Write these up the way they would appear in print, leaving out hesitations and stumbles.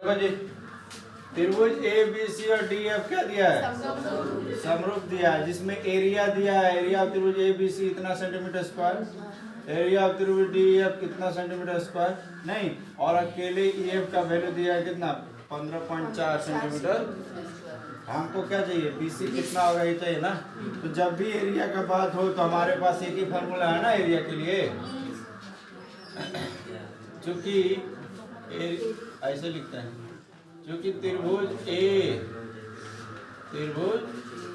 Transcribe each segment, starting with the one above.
देखो जी, त्रिभुज A B C और डी एफ क्या दिया है? समरूप दिया है, जिसमें एरिया दिया है। एरिया ऑफ त्रिभुज ए बी सी इतना सेंटीमीटर स्क्वायर, एरिया ऑफ त्रिभुज डी एफ कितना सेंटीमीटर स्क्वायर नहीं, और अकेले ई एफ का वैल्यू दिया है कितना? 15.4 सेंटीमीटर। हमको क्या चाहिए? बीसी कितना होगा ये चाहिए ना। तो जब भी एरिया का बात हो तो हमारे पास एक ही फार्मूला है ना एरिया के लिए। चूंकि ऐसे लिखते हैं, क्योंकि त्रिभुज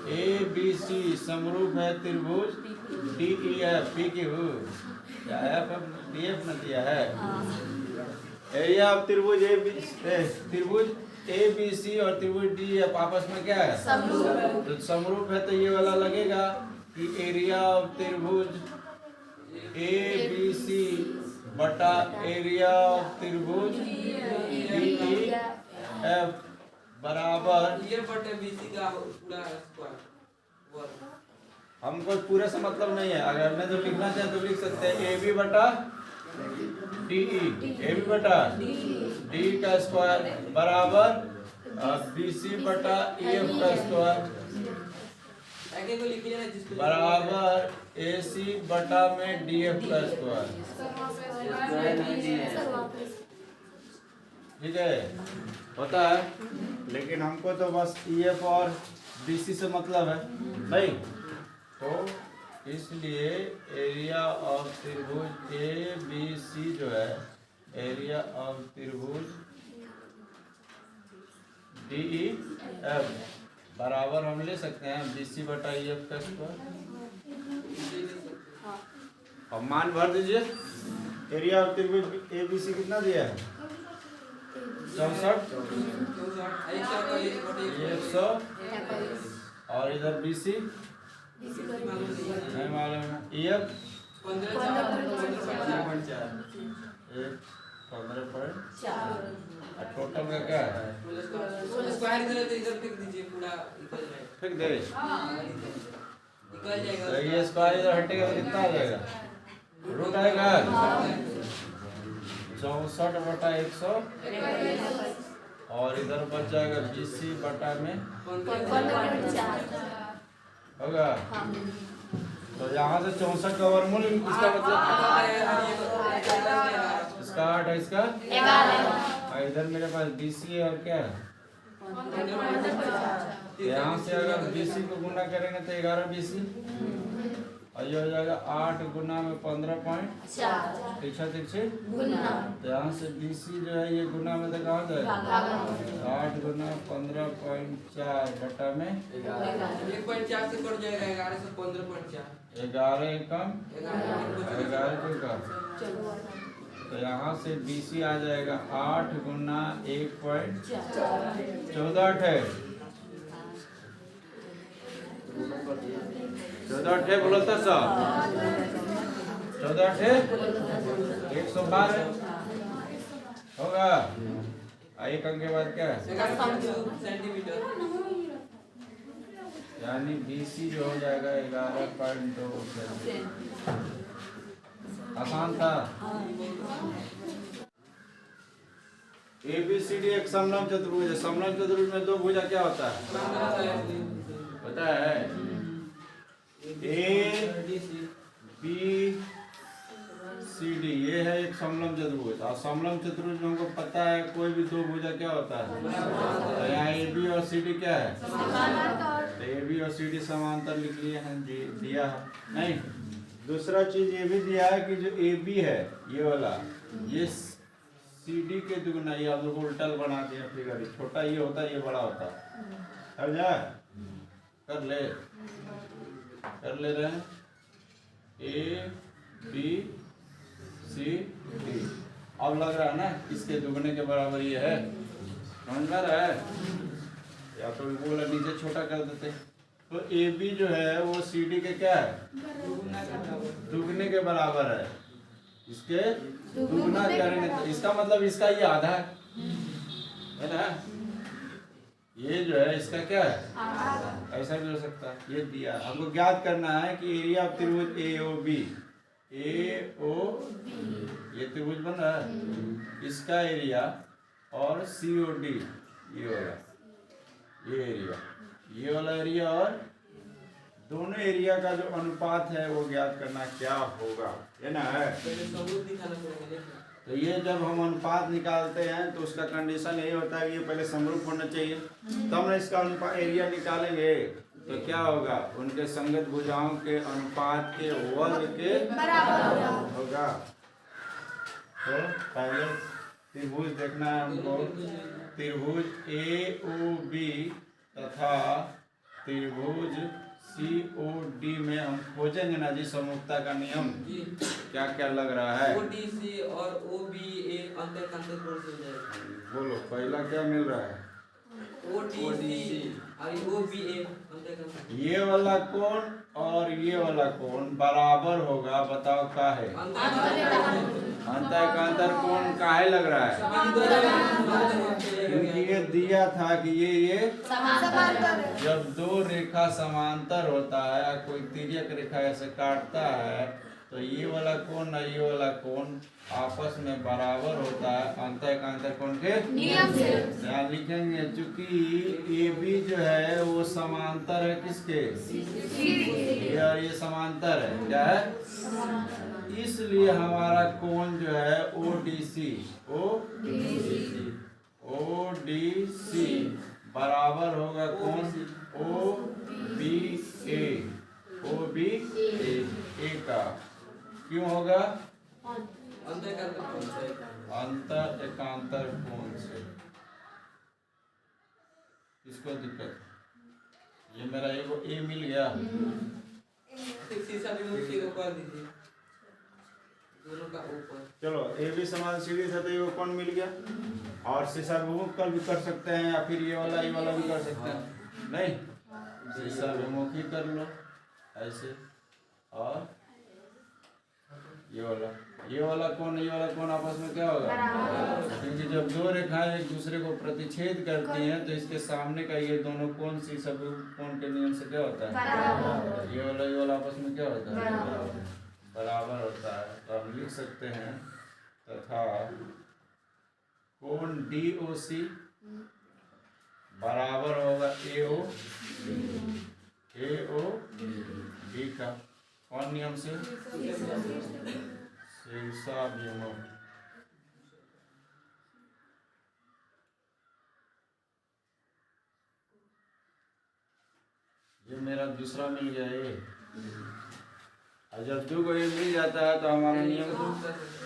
ए बी सी समरूप है त्रिभुज D E F P Q, क्या एफ डी एफ न दिया है। एरिया ऑफ त्रिभुज ए बी सी और त्रिभुज डी एफ आपस में क्या है? समरूप। तो समरूप है तो ये वाला लगेगा कि एरिया ऑफ त्रिभुज ए बी सी बटा एरिया ऑफ त्रिभुज डी ई एफ बराबर ये बटे बीसी का पूरा स्क्वायर। हमको पूरे से मतलब नहीं है, अगर हमें तो लिखना चाहे तो लिख सकते हैं ए बी बटा डी ई, ए बी बटा डी का स्क्वायर बराबर बी सी बटा ई एफ का स्क्वायर बराबर ए सी बटा में डी एफ का स्क्वायर। ठीक है, होता है, लेकिन हमको तो बस ई एफ और बी सी से मतलब है भाई। तो इसलिए एरिया ऑफ त्रिभुज ए बी सी जो है, एरिया ऑफ त्रिभुज डी ई एफ बराबर हम ले सकते हैं बी सी बटा ई एफ का स्क्वायर। और मान भर दीजिए। एरिया ऑफ त्रिभुज ए बी सी कितना दिया है? 64, 100, और इधर बी सी नहीं मालूम है। ई एफ 15.4 और टोटल का क्या है? फिर दे तो ये स्क्वायर इधर हटेगा तो कितना आ जाएगा? रूट आएगा 64 बटा 100 और इधर बच जाएगा बीसी बटा में होगा। तो यहाँ से 64 का वर्गमूल, इसका मतलब इसका 8 है, इसका 11। इधर मेरे पास बीसी है और क्या है? यहाँ से अगर बीसी को गुना करेंगे तो 11 बीसी, और ये हो जाएगा 8 गुना में 15.4 तिरछे। तो यहाँ से बीसी जो है ये गुना में तो कहाँ जाएगा? 8 गुना 15.4 बटा में 1.4 से कट जाएगा 11 से 15.4, 11 कम 11 को कम। तो यहाँ से बीसी आ जाएगा 8 गुना 1.14 है। 14 बोला था सब, 14 112 होगा। एक अंक के बाद क्या है? सेंटीमीटर, यानी बीसी जो हो जाएगा 11.2 सेंटीमीटर। आसान था। ए बी सी डी एक समलंब चतुर्भुज है। समलंब चतुर्भुज में दो भुजा क्या होता है पता है? ए बी सी डी, ये है एक समलंब चतुर्भुज। और समलंब चतुर्भुज में हमको पता है कोई भी दो भुजा क्या होता है? तो यहाँ ए बी और सी डी क्या है? तो ए बी और सी डी समांतर लिख लिए हैं, दिया है नहीं। दूसरा चीज ये भी दिया है कि जो ए बी है ये वाला, ये सी डी के दुगुना, ये आप लोग उल्टा बना दिया फिगर। छोटा ये होता है, ये बड़ा होता है। कर जाए कर ले रहे हैं ए बी सी डी। अब लग रहा है ना इसके दुगने के बराबर ये है, समझ में रहा है? या तो बोला नीचे छोटा कर देते। तो ए बी जो है वो सी डी के क्या है? दुगने के बराबर है। इसके दुगना करेंगे तो इसका मतलब इसका ये आधा है ना। ये जो है इसका क्या है? ऐसा भी हो सकता है। ये दिया हमको ज्ञात करना है कि एरिया ऑफ त्रिभुज ए ओ बी, ये त्रिभुज बन रहा है, इसका एरिया और COD, ये वाला एरिया और दोनों एरिया का जो अनुपात है वो ज्ञात करना क्या होगा, ये ना है। पहले समरूप दिखाना पड़ेगा। तो ये जब हम अनुपात निकालते हैं तो उसका कंडीशन यही होता है कि ये पहले समरूप होना चाहिए, तब हम इसका अनुपात एरिया निकालेंगे तो क्या होगा, उनके संगत भुजाओं के अनुपात के वर्ग के बराबर होगा। तो पहले त्रिभुज देखना है हमको, त्रिभुज AOB तथा त्रिभुज COD में हम खोजेंगे ना जी समरूपता का नियम, जी क्या क्या लग रहा है। ODC और OBA अंतर कोण से हो जाएगा। बोलो पहला क्या मिल रहा है, ODC और OBA अंतर ये वाला कोण और ये वाला कोण बराबर होगा, बताओ क्या है, अंतर का अंतर कोण काहे लग रहा है, क्योंकि ये दिया था कि ये जब दो रेखा समांतर होता है, कोई तिर्यक रेखा ऐसे काटता है तो ये वाला कोण और ये वाला कोण आपस में बराबर होता है अंतर का अंतर कोण के नियम से। यहाँ लिखेंगे चूंकि AB जो है वो समांतर है किसके, ये और ये समांतर है, क्या है, इसलिए हमारा कोण जो है ODC बराबर होगा कोण OBA का। क्यों होगा, अंतर एकांतर कोण से। किसको दिक्कत, ये मेरा एगो A मिल गया, शीशा भी मुझे कर दीजिए दोनों का ऊपर। चलो AB समान सीधी था तो ये कोण मिल गया, और शीशा विमुख कर भी कर सकते हैं या फिर ये वाला भी कर सकते हैं, नहीं शीशा विमुख ही कर लो ऐसे, और ये वाला कोण आपस में क्या होगा, क्योंकि जब दो रेखाएं एक दूसरे को प्रतिच्छेद करती हैं तो इसके सामने का ये दोनों कोण शीशा विमुख कोण के नियम से क्या होता है, ये वाला आपस में क्या होता है, बराबर होता है। तो हम लिख सकते हैं तथा कोण DOC बराबर होगा AOB का, कौन नियम से, शीर्षा विमुख। ये मेरा दूसरा मिल गया ये, और जब दो को ये मिल जाता है तो हमारा नियम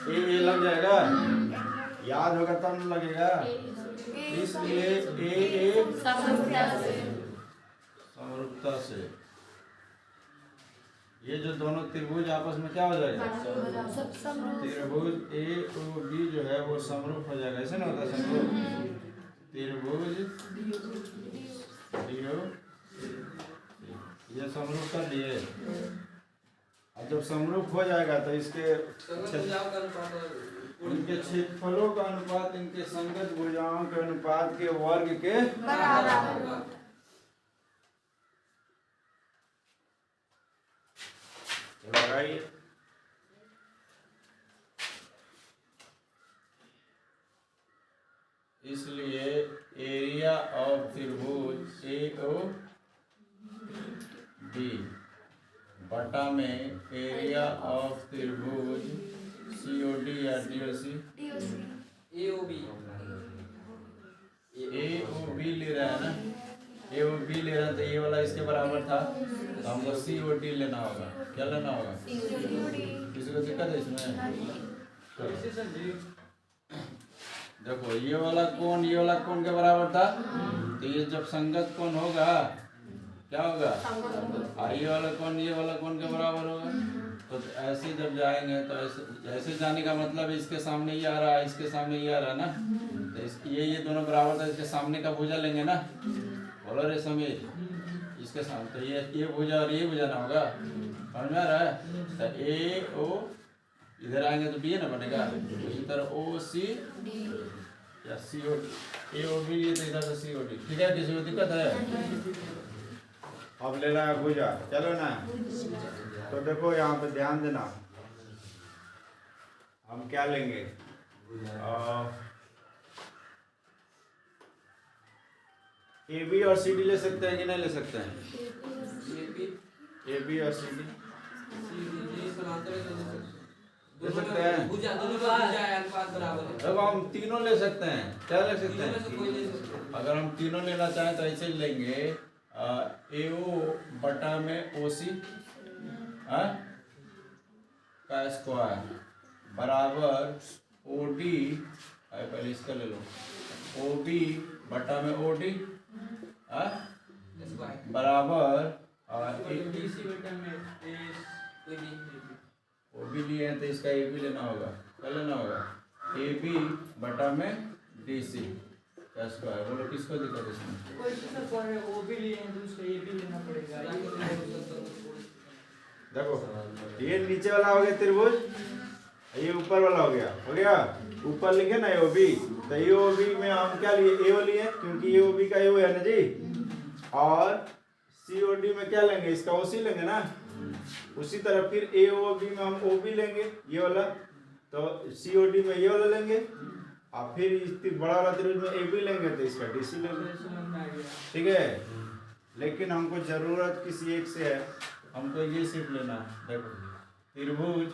ए लग जाएगा, याद होगा तब न लगेगा, इसलिए ए समरूपता से ये जो दोनों त्रिभुज आपस में क्या हो जाएगा, त्रिभुज AOB जो है वो समरूप हो जाएगा, ऐसे ना होता है समरूप, त्रिभुज ये समरूप कर लिए। अब जब समरूप हो जाएगा तो इसके इनके क्षेत्रफलों का अनुपात इनके संगत भुजाओं के अनुपात के वर्ग के बराबर। लगाइए, इसलिए एरिया ऑफ त्रिभुज AOB बटा में एरिया ऑफ त्रिभुज COD या DOC AOB ले रहा है ना, AOB ले रहा है तो ये वाला इसके बराबर था तो हमको COD लेना होगा, क्या लेना होगा, किसी को दिक्कत है इसमें, देखो ये वाला कोण के बराबर था तो ये जब संगत कोण होगा क्या होगा, ये वाला कोण के बराबर होगा। तो ऐसे जब जाएंगे तो ऐसे जाने का मतलब इसके सामने ये आ रहा है, इसके सामने ये आ रहा है ना, तो ये दोनों बराबर था, इसके सामने का भुजा लेंगे ना, बोलो रे समीर, इसके सामने तो ये भुजा और ये भुजा ना होगा, समझ में आ रहा है, तो AO इधर आएंगे तो B ना बनेगा, इसी तरह OC या COD AOB ये तो इधर से COD, ठीक है, किसी को दिक्कत है, अब लेना है भुजा, चलो ना। तो देखो यहाँ पे ध्यान देना, हम क्या लेंगे, ए बी और सी डी ले सकते हैं कि नहीं ले सकते हैं? ये भी ए बी और सी डी ये समांतर है, ले सकते हैं। भुजा दोनों का भुजा है, अनुपात बराबर है। अब हम तीनों ले सकते हैं, क्या ले सकते तीनों में से हैं? कोई ले सकते हैं। अगर हम तीनों लेना चाहें तो ऐसे लेंगे, ए ओ बटा में ओ सी का स्क्वायर बराबर ओ डी, पहले इसका ले लो, ओ बी बटा में ओ डी स्क्वायर बराबर डीसी बटा में ए बी ओ बी लिए हैं तो इसका ए बी लेना होगा, क्या लेना होगा? ए बी बटा में डी सी का स्क्वायर। बोलो किसको दिक्कत है इसमें? कोई दूसरा पढ़ रहे वो भी लिए हैं तो उसको ये भी लेना पड़ेगा। देखो ये नीचे वाला हो गया त्रिभुज, ये ऊपर वाला हो गया। ऊपर लिखे ना ए बी, तो ए बी में हम क्या लिए? ए ओ लिए, क्योंकि ए बी का ए है ना जी। और सी ओ डी में क्या लेंगे? इसका ओ सी लेंगे ना। उसी तरह फिर ए ओ बी में हम ओ बी लेंगे, ये वाला, तो सी ओ डी में ये वाला लेंगे, और फिर इस बड़ा वाला त्रिभुज में ए बी लेंगे तो इसका डी सी लेंगे। समझ में आ गया। ठीक है, लेकिन हमको जरूरत किसी एक से है, हमको ये सिर्फ लेना है। देखो त्रिभुज,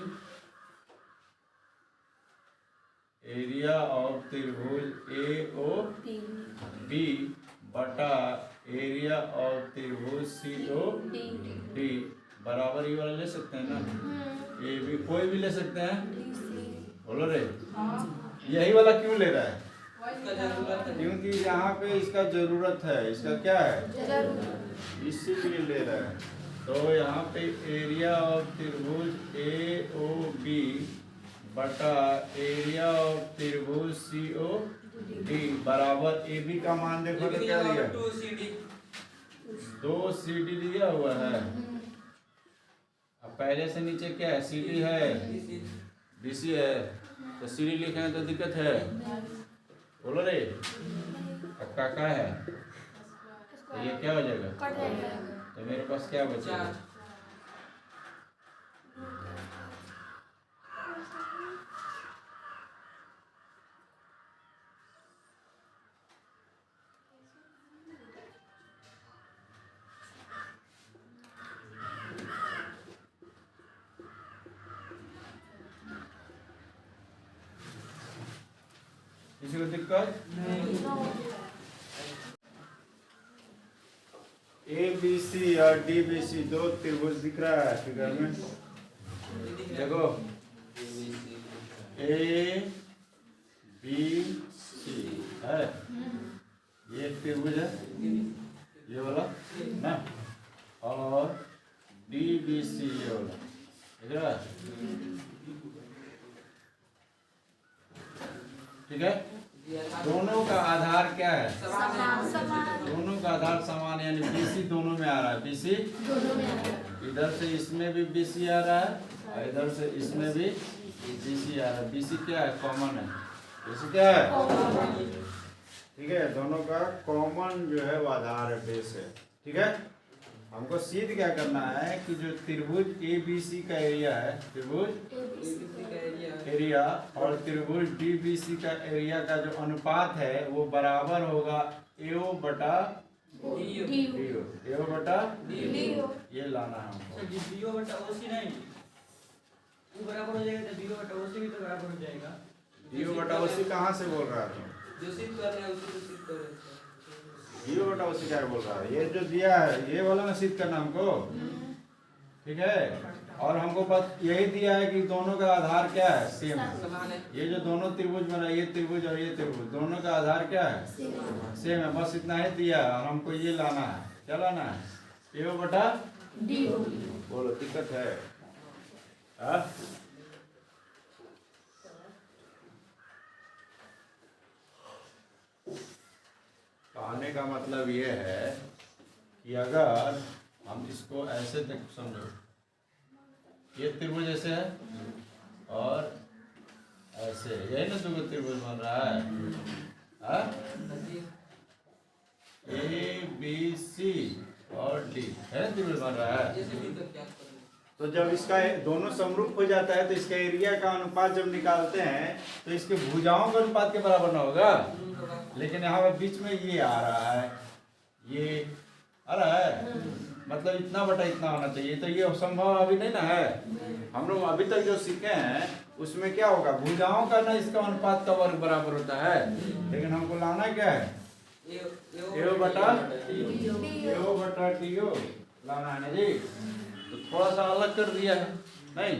एरिया ऑफ त्रिभुज ए ओ बी बटा एरिया ऑफ त्रिभुज सी ओ डी बराबर ये वाला ले सकते हैं ना। ये भी कोई भी ले सकते हैं, बोलो रे। यही वाला क्यों ले रहा है? इसका जरूरत है। क्योंकि यहाँ पे इसका जरूरत है, इसका क्या है, इसीलिए ले रहा है। तो यहाँ पे एरिया ऑफ त्रिभुज ए ओ बी बटा एरिया ऑफ त्रिभुज सी ओ डी बराबर ए बी का मान देखो तो लेकिन क्या ये दिया? 2 CD 2 सी डी दिया हुआ है। अब पहले से नीचे क्या है? सी डी है, DC डी सी है, तो सी डी लिखे हैं तो दिक्कत है, बोलो रे। अब का है तो ये क्या हो जाएगा? तो मेरे पास क्या बचेगा? 4 किसी को दिक्कत? ए बी सी और डी बी सी दो त्रिभुज दिख रहा है फिगर में, देखो ए बी सी है, ये एक त्रिभुज है, ये वाला ना, और डी बी सी ये वाला, दिख रहा है? ठीक है, दोनों का आधार क्या है? दोनों का आधार समान, यानी बीसी दोनों में आ रहा है। बीसी इधर से इसमें भी बीसी आ रहा है और इधर से इसमें भी बीसी आ रहा है। बीसी क्या है? कॉमन है। बीसी क्या है? ठीक है, दोनों का कॉमन जो है वो आधार है, बेस है। ठीक है, हमको सिद्ध क्या करना है कि जो त्रिभुज ए बी सी का एरिया है, त्रिभुज ABC का एरिया एरिया और त्रिभुज डी बी सी का एरिया का जो अनुपात है वो बराबर होगा एओ बटा DO डीओ, एओ बटा DO ये लाना है हमको। सर जी बीओ बटा ओसी नहीं, वो बराबर हो जाएगा तो बीओ बटा ओसी भी तो बराबर हो जाएगा। डीओ बटा ओसी कहाँ से बोल रहा है? जो सिद्ध कर रहे हैं उसी को सिद्ध कर रहे हैं। डीओ बटा ओसी क्या बोल रहा है? ये जो दिया है ये वाला ना सिद्ध करना हमको, ठीक है। और हमको बस यही दिया है कि दोनों का आधार क्या है? सेम है। समान है। ये जो दोनों त्रिभुज बना, ये त्रिभुज और ये त्रिभुज, दोनों का आधार क्या है? सेम है, बस इतना ही दिया है। और हमको ये लाना है, क्या लाना है? एओ बटा डीओ। बोलो दिक्कत है? हाँ? कहने का मतलब ये है कि अगर हम इसको ऐसे तक समझो, ये त्रिभुज ऐसे है और ऐसे, यही ना दो त्रिभुज बन रहा है, ए बी सी और डी है, त्रिभुज बन रहा है। जैसे भी कर क्या कर रहे हैं। तो जब इसका दोनों समरूप हो जाता है तो इसका एरिया का अनुपात जब निकालते हैं तो इसके भुजाओं के अनुपात के बराबर ना होगा। थोड़ा लेकिन यहाँ पे बीच में ये आ रहा है, ये आ रहा है, मतलब इतना बटा इतना होना चाहिए। तो ये संभव अभी नहीं ना है। हम लोग अभी तक जो सीखे हैं उसमें क्या होगा, भुजाओं का ना इसका अनुपात का वर्ग बराबर होता है, लेकिन हमको लाना क्या है, एओ बटा टीओ लाना है ना जी। तो थोड़ा सा अलग कर दिया है नहीं,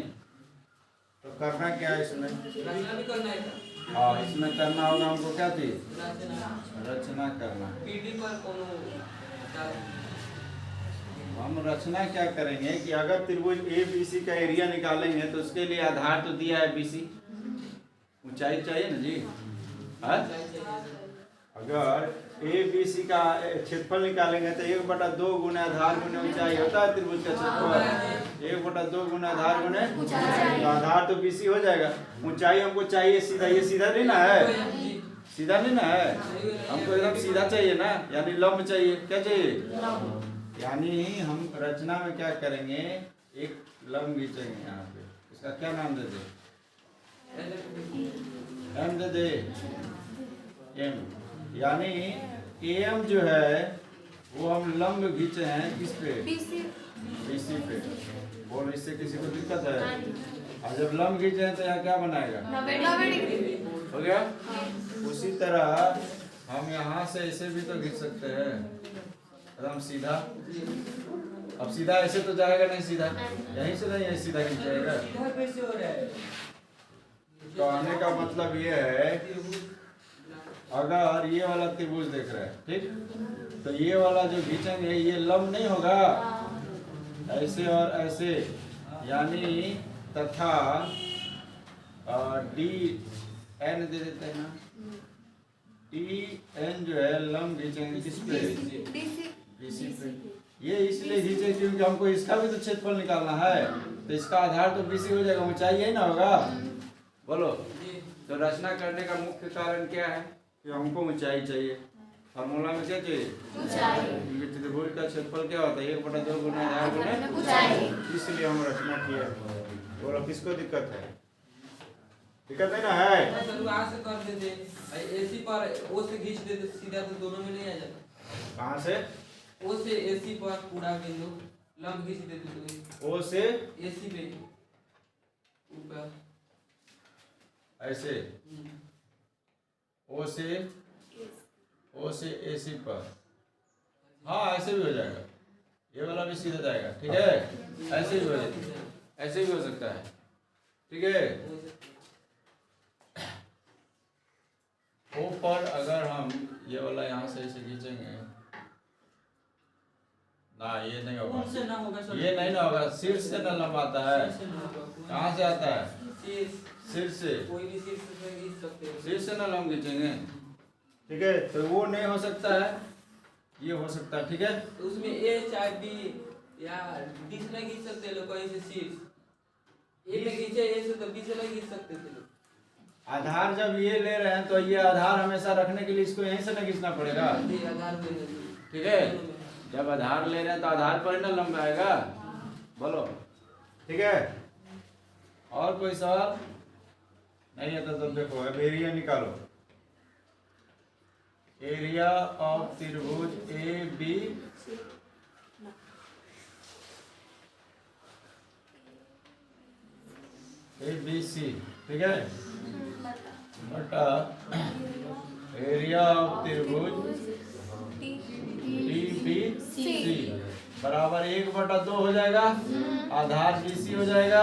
तो करना क्या है इसमें, रचना भी करना है क्या? हाँ इसमें करना होगा हमको क्या थी, रचना रचना करना। पीडी पर कोनो हम रचना क्या करेंगे कि अगर त्रिभुज ए बी सी का एरिया निकालेंगे तो उसके लिए आधार तो दिया है BC, ऊंचाई चाहिए ना जी। हाँ? अगर ए बी सी का क्षेत्रफल निकालेंगे तो 1/2 गुना आधार गुने ऊंचाई होता है त्रिभुज का क्षेत्रफल। 1/2 गुना आधार गुने तो आधार तो BC हो जाएगा। ऊंचाई हमको चाहिए सीधा, ये सीधा नहीं ना है, सीधा नहीं ना है, हमको एकदम सीधा चाहिए ना, यानी लंब चाहिए। क्या चाहिए, यानी हम रचना में क्या करेंगे, एक लंब खींचेंगे यहाँ पे, इसका क्या नाम दे दे, M दे दे, M। यानी AM जो है वो हम लंब खींचे हैं किस पे, BC पे। बोलो इससे किसी को दिक्कत है, और जब लंब खींचे हैं तो यहाँ क्या बनाएगा, 90 डिग्री हो गया। उसी तरह हम यहाँ से ऐसे भी तो खींच सकते हैं एकदम सीधा। अब सीधा ऐसे तो जाएगा नहीं, सीधा यहीं से नहीं है, सीधा खींच जाएगा। इधर कैसे हो रहा है? कहने का मतलब ये है, अगर ये वाला त्रिभुज देख रहे हैं ठीक, तो ये वाला जो खींचेंगे ये लंब नहीं होगा, ऐसे और ऐसे, यानी तथा DN दे देते हैं ना, TN जो है लंब खींचेंगे किस पे, BC पे। ये इसलिए खींचे क्योंकि हमको इसका भी तो क्षेत्रफल निकालना है, तो इसका आधार तो BC हो जाएगा, ऊंचाई यही ना होगा। बोलो, तो रचना करने का मुख्य कारण क्या है कि हमको ऊंचाई चाहिए। फार्मूला में क्या चाहिए, क्योंकि त्रिभुज का क्षेत्रफल क्या होता है, 1/2 गुना आधार गुना ऊंचाई, इसलिए हम रचना किए। बोलो किसको दिक्कत है, दिक्कत नहीं ना है। शुरुआत से कर देते, AC पर O से खींच देते सीधा, तो दोनों में नहीं आ जाता। कहाँ से, O से AC पर पूरा बिंदु लंब खींच देते, तो O से AC पे ऊपर ऐसे, O से AC पर, हाँ ऐसे भी हो जाएगा, ये वाला भी सीधा जाएगा ठीक है, ऐसे भी हो जाएगा, ऐसे भी हो सकता है ठीक है। O पर अगर हम ये वाला यहाँ से ऐसे खींचेंगे ना, ये नहीं होगा, कौन से ना होगा सर? ये नहीं ना होगा, शीर्ष से ना लंब आता है। शीर्ष से ना होगा। कहाँ से आता है, शीर्ष, शीर्ष से, कोई भी शीर्ष से खींच सकते हो। शीर्ष से ना लंब खींचेंगे ठीक है, तो वो नहीं हो सकता है, ये हो सकता है ठीक है। तो उसमें A चाहे B या D से नहीं खींच सकते लोग, कहीं से शीर्ष A में खींचे A से, तो B से नहीं खींच सकते थे लोग। आधार जब ये ले रहे हैं तो ये आधार हमेशा रखने के लिए इसको यहीं से ना खींचना पड़ेगा ये आधार पे नहीं। ठीक है। जब आधार ले रहे हैं तो आधार पर ही ना लंब आएगा। बोलो ठीक है। और कोई सवाल नहीं है तो देखो अब एरिया निकालो। एरिया ऑफ त्रिभुज ए बी सी ठीक है, बटा एरिया ऑफ त्रिभुज DBC बराबर 1/2 हो जाएगा, आधार BC हो जाएगा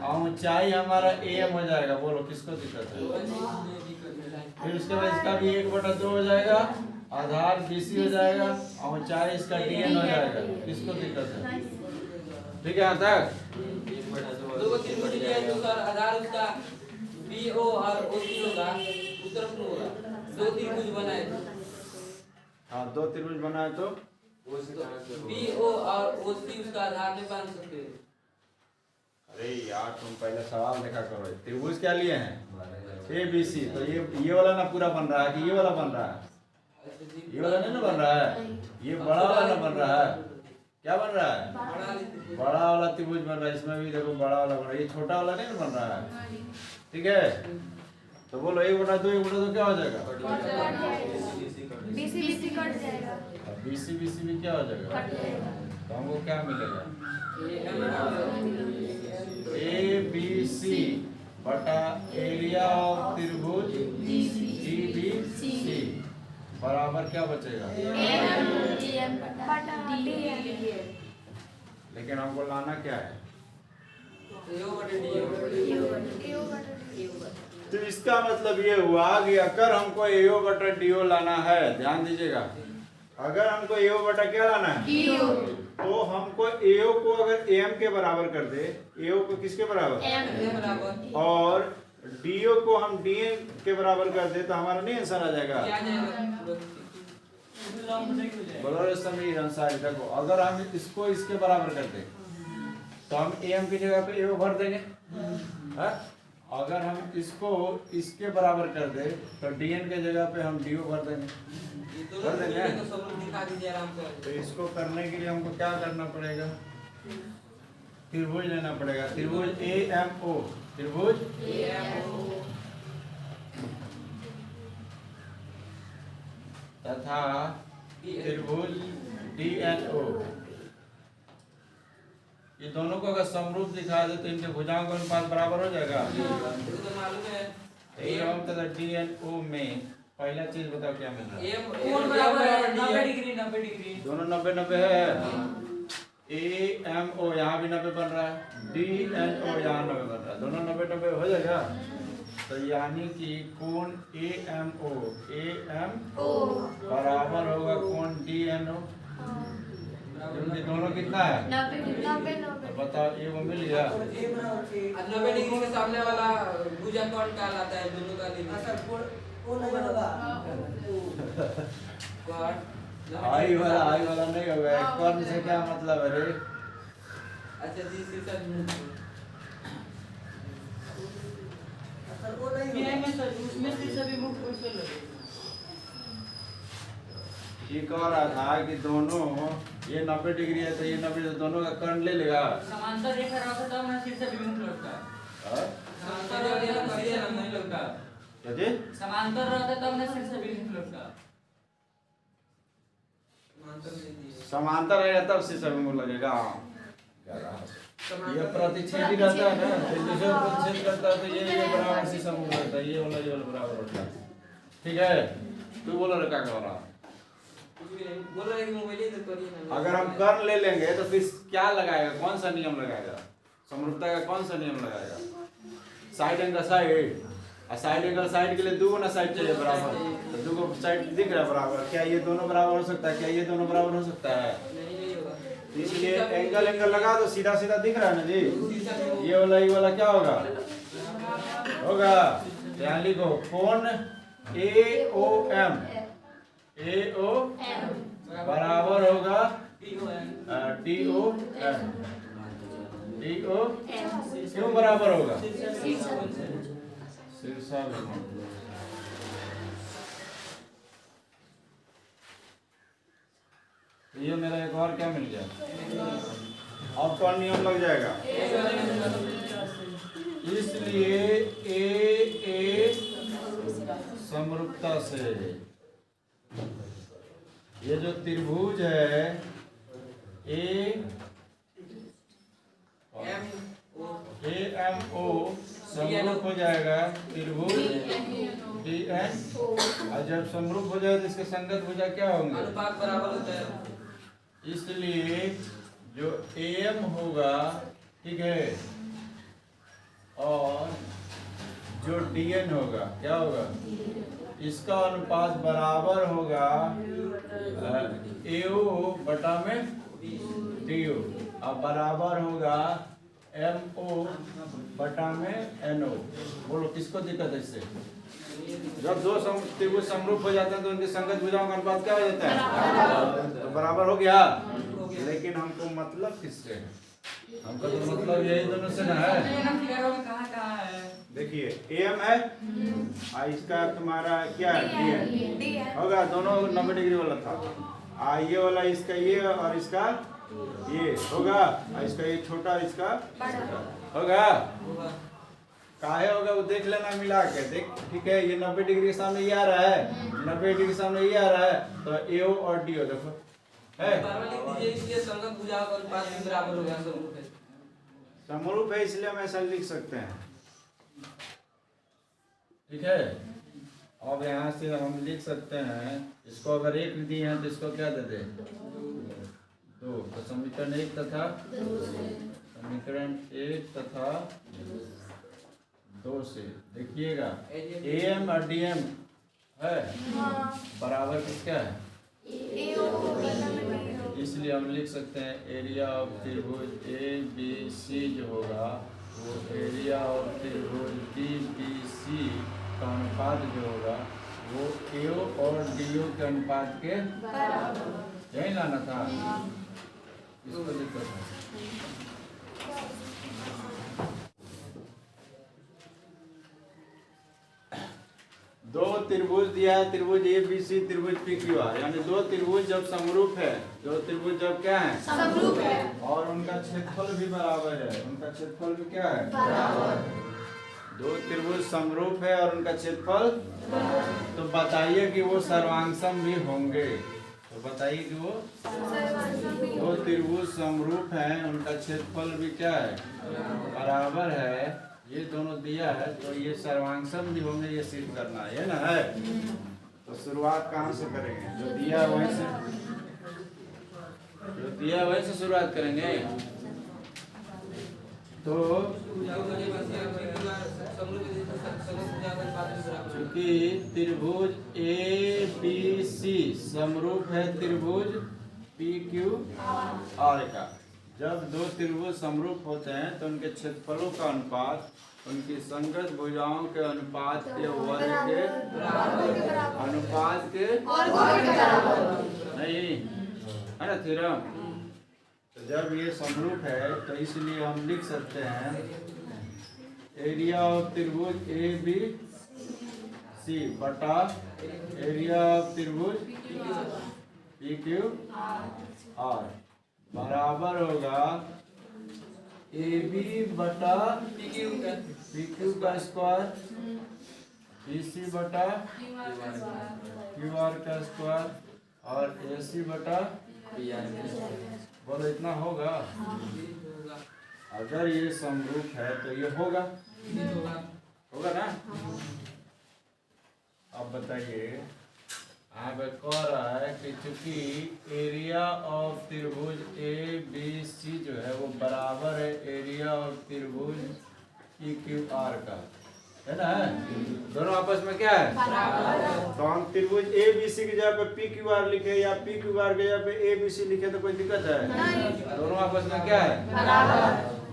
और ऊंचाई हमारा AM हो जाएगा। बोलो किसको दिक्कत है। फिर उसके बाद इसका भी 1/2 हो जाएगा, आधार BC हो जाएगा और ऊंचाई इसका DN हो जाएगा। किसको दिक्कत है। ठीक है यहाँ तक। दो त्रिभुज लिए तो सर आधार उसका BO और OC होगा, उत्तर को होगा। दो त्रिभुज बनाए हाँ दो त्रिभुज बनाए तो BO और OC उसका आधार नहीं बन सकते। अरे यार तुम पहले सवाल देखा करो। त्रिभुज क्या लिए हैं ABC, तो ये वाला ना पूरा बन रहा है कि ये वाला बन रहा है। ये वाला नहीं ना बन रहा है, ये बड़ा वाला ना बन रहा है। क्या बन रहा है, बड़ा वाला त्रिभुज बन रहा है। इसमें भी देखो बड़ा वाला बन रहा है, ये छोटा वाला नहीं बन रहा है। ठीक है तो बोलो 1/2 1/2 क्या हो जाएगा, बीसी बीसी कट जाएगा, अब बीसी बीसी भी क्या हो जाएगा, कट जाएगा। तो हमको क्या मिलेगा, ए ए बी सी बटा एरिया ऑफ त्रिभुज जी बी सी बराबर क्या बचेगा, एम बटा डी। लेकिन हमको लाना क्या है, तो इसका मतलब ये हुआ कि अगर हमको एओ बटा डीओ लाना है, ध्यान दीजिएगा, अगर हमको एओ बटा क्या लाना है, तो हमको एओ को अगर एम के बराबर कर दे, एओ को किसके बराबर, और डीओ को हम डीएम के बराबर कर दे, तो हमारा नहीं आंसर आ जाएगा। बोलो रे समीर अंसारी, देखो अगर हम इसको इसके बराबर कर दे तो हम एम की जगह पे एओ भर देंगे, है? अगर हम इसको इसके बराबर कर दे तो डीएन के जगह पे हम डीओ भर देंगे, भर देंगे। तो इसको करने के लिए हमको क्या करना पड़ेगा, त्रिभुज लेना पड़ेगा, त्रिभुज ए एम ओ, त्रिभुज तथा त्रिभुज डी एन ओ, ये दोनों को अगर समरूप दिखा दे तो इनके भुजाओं का अनुपात बराबर हो जाएगा। एम तथा डी एन ओ में पहला चीज बताओ क्या मिल रहा है, कोण बराबर है 90 डिग्री 90 डिग्री, दोनों 90 90 है। ए एम ओ यहाँ भी 90 बन रहा है, डी एन ओ यहाँ 90 बन रहा है, दोनों 90 90 हो जाएगा। तो यानी कि कोण ए एम ओ बराबर होगा कोण डी एन ओ, क्योंकि दोनों कितना है 90। तो बताओ ये वो मिल गया। 90 डिग्री के सामने वाला भुजा कौन कहलाता है, दोनों का आई वाला नहीं होगा, कौन से क्या मतलब है रे, अच्छा जी सर में सर उसमें से सभी मुक्त कैसे लगे। ये कह रहा था कि दोनों ये 90 डिग्री है तो ये 90 तो दोनों का कर्ण ले लेगा, समांतर रेखा रहता तब ना शीर्ष अभिमुख लौटता है। हाँ? समांतर रेखा करिए ना नहीं लौटता, क्या जी, समांतर रहता तब ना शीर्ष अभिमुख लौटता। समांतर है तब से सभी में लगेगा। ये प्रतिच्छेदी रहता है ना, तो दूसरे प्रतिच्छेद करता है तो ये बराबर से समूह रहता है, ये वाला बराबर होता है। ठीक है, तू बोलो रे क्या कर रहा, बोल रहे हैं कि मोबाइल तो करिए ना। अगर हम कर्ण ले लेंगे तो फिर क्या लगाएगा, कौन सा नियम लगाएगा, समरूपता का कौन सा नियम लगाएगा, साइड एंगल साइड, और साइड एंगल साइड के लिए दो ना साइड चाहिए बराबर, तो दो को साइड दिख रहा है बराबर, क्या ये दोनों बराबर हो सकता है, क्या ये दोनों बराबर हो सकता है, नहीं होगा, इसलिए एंगल लगा दो, सीधा सीधा दिख रहा है ना जी, ये वाला क्या होगा, ध्यान लिखो, कोण ए ओ एम बराबर होगा डी ओ एम, क्यों बराबर होगा, शीर्षाभिमुख। ये मेरा एक और क्या मिल गया, अब कौन नियम लग जाएगा, इसलिए ए समरूपता से ये जो त्रिभुज है ए एम ओ समरूप हो जाएगा त्रिभुज डी एन, और जब समरूप हो जाए तो इसके संगत भुजा क्या होंगे, अनुपात बराबर होता है, इसलिए जो एम होगा, ठीक है, और जो डीएन होगा क्या होगा, इसका अनुपात बराबर होगा एओ बटा में डीओ, और बराबर होगा एमओ बटा में एनओ। बोलो किसको दिक्कत है इससे, जब दो त्रिभुज समरूप हो जाते हैं तो उनके संगत भुजाओं का अनुपात क्या हो जाता है, तो बराबर हो गया। लेकिन हमको मतलब किससे है, हमको तो मतलब यही दोनों से ना है। देखिए एम है और इसका तुम्हारा क्या है डीएन होगा, दोनों 90 डिग्री वाला था, ये वाला इसका ये और इसका ये होगा, और इसका ये छोटा इसका होगा। काहे होगा वो देख लेना मिला के देख। ठीक है, ये 90 डिग्री के सामने ये आ रहा है, 90 डिग्री के सामने ये आ रहा है, तो AO और DO देखो है बारवां लिख दीजिए, इसलिए संगत भुजा का अनुपात भी बराबर हो गया समरूप है। समरूप है, इसलिए हम ऐसा लिख सकते हैं। ठीक है, अब यहाँ से हम लिख सकते हैं, इसको अगर 1 दिए हैं तो इसको क्या दे दे 2, तो समीकरण 1 तथा समीकरण 1 तथा 2 से देखिएगा AM और DM है बराबर किसका है, इसलिए हम लिख सकते हैं एरिया ऑफ त्रिभुज ABC जो होगा वो एरिया ऑफ त्रिभुज DBC का अनुपात जो होगा वो AO और DO के अनुपात के यही लाना था, इसको लिखो। दो त्रिभुज दिया है, त्रिभुज ABC, त्रिभुज PQR, यानी दो त्रिभुज जब समरूप है, दो त्रिभुज जब क्या है समरूप है और उनका क्षेत्रफल भी बराबर है, उनका क्षेत्रफल भी क्या है बराबर। दो त्रिभुज समरूप है और उनका क्षेत्रफल, तो बताइए कि वो सर्वांगसम भी होंगे, तो बताइए कि वो दो त्रिभुज समरूप हैं, उनका क्षेत्रफल भी क्या है बराबर है, ये दोनों दिया है, तो ये सर्वांगसम भी होंगे, ये सिद्ध करना है ना है। तो शुरुआत कहाँ से करेंगे, जो दिया है वहीं से, जो दिया है वहीं से शुरुआत करेंगे। तो चूंकि त्रिभुज ABC समरूप है त्रिभुज PQR का, जब दो त्रिभुज समरूप होते हैं तो उनके क्षेत्रफलों का अनुपात उनकी संगत भुजाओं के अनुपात के वर्ग के अनुपात के नहीं है ना थ्योरम। तो जब ये समरूप है तो इसलिए हम लिख सकते हैं एरिया ऑफ त्रिभुज ABC बटा एरिया ऑफ त्रिभुज PQR बराबर होगा AB बटा PQ का स्क्वायर BC बटा QR का स्क्वायर और AC बटा बोलो इतना होगा। अगर ये समरूप है तो ये होगा, होगा ना। अब बताइए, आप कह रहा है कि चूंकि एरिया ऑफ त्रिभुज ABC जो है वो बराबर है एरिया ऑफ त्रिभुज PQR का, है ना, दोनों आपस में क्या है तो हम त्रिभुज ABC की जगह पे PQR लिखे या PQR की जगह पे ABC लिखे तो कोई दिक्कत है, दोनों आपस में क्या है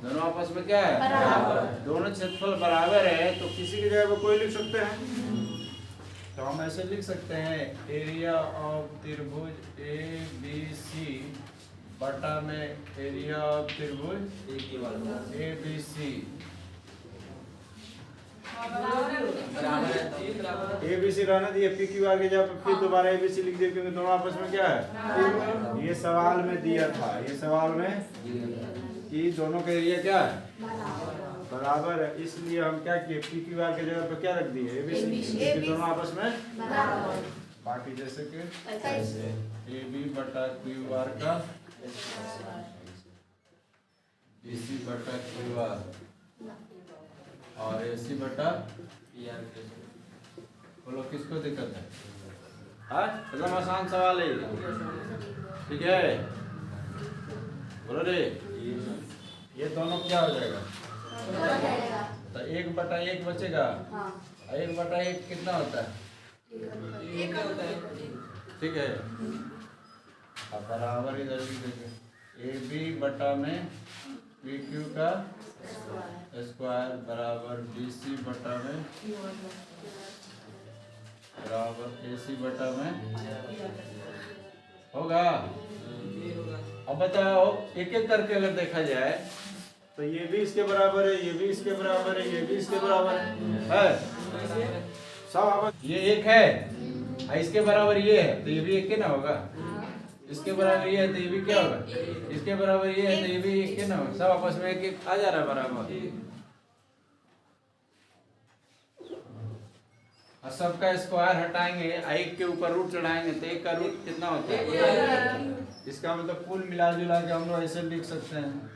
दोनों आपस में क्या है दोनों क्षेत्रफल बराबर है, तो किसी की जगह पे कोई लिख सकते हैं। तो हम ऐसे लिख सकते हैं एरिया ऑफ त्रिभुज ABC बटा में एरिया ऑफ त्रिभुज ABC ABC रहने दिए, PQR के जगह फिर दोबारा ABC लिख दिए क्योंकि दोनों आपस में क्या है, ये सवाल में दिया था, ये सवाल में कि दोनों का एरिया क्या है बराबर है, इसलिए हम क्या किए PQR के जगह पे क्या रख दिए ABC, दोनों आपस में बाकी जैसे कि AB बटा QR का BC बटा QR और AC बटा PR के, बोलो किसको दिक्कत है? हाँ, एकदम आसान सवाल है, ठीक है, बोलो रे, ये दोनों क्या हो जाएगा तो 1/1 बचेगा, 1/1 कितना होता है, ठीक है। अब बराबर इधर भी देखें AB बटा में PQ का स्क्वायर बराबर BC बटा में बराबर AC बटा में होगा। अब बताओ एक एक करके अगर देखा जाए तो ये भी इसके बराबर है, ये भी इसके बराबर है, ये भी इसके बराबर है सब आपस, ये एक है इसके बराबर ये है तो ये भी एक ही ना होगा, इसके बराबर ये है तो ये भी क्या होगा, इसके बराबर ये है तो ये भी एक ही ना होगा, सब आपस में एक एक आ जा रहा है बराबर। और सबका स्क्वायर हटाएंगे, एक के ऊपर रूट चढ़ाएंगे तो एक का रूट कितना होता है? इसका मतलब कुल मिला जुला के हम लोग ऐसे लिख सकते हैं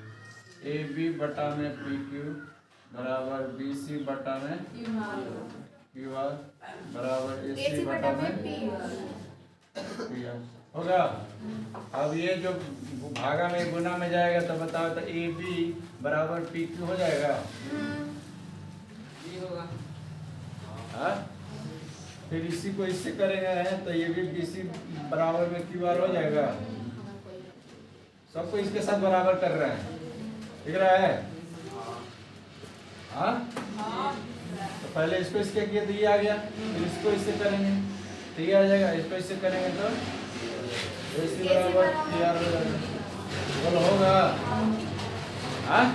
ए बी बटा में पी क्यू बराबर बी सी बटा में क्यू आर बराबर ए सी बटा में पी आर होगा। अब ये जो भागा में गुना में जाएगा तो बताओ, तो ए बी बराबर पी क्यू हो जाएगा। ये होगा। हाँ, फिर इसी को इससे करेंगे तो ये भी बी सी बराबर में क्यू आर हो जाएगा। सबको इसके साथ बराबर कर रहे हैं, दिख रहा है? हाँ, तो पहले इसको इसके किए तो ये आ गया, फिर इसको इससे करेंगे तो ये आ जाएगा, इसको इससे करेंगे तो इसी बराबर पी आर हो जाएगा। बोलो होगा? हाँ,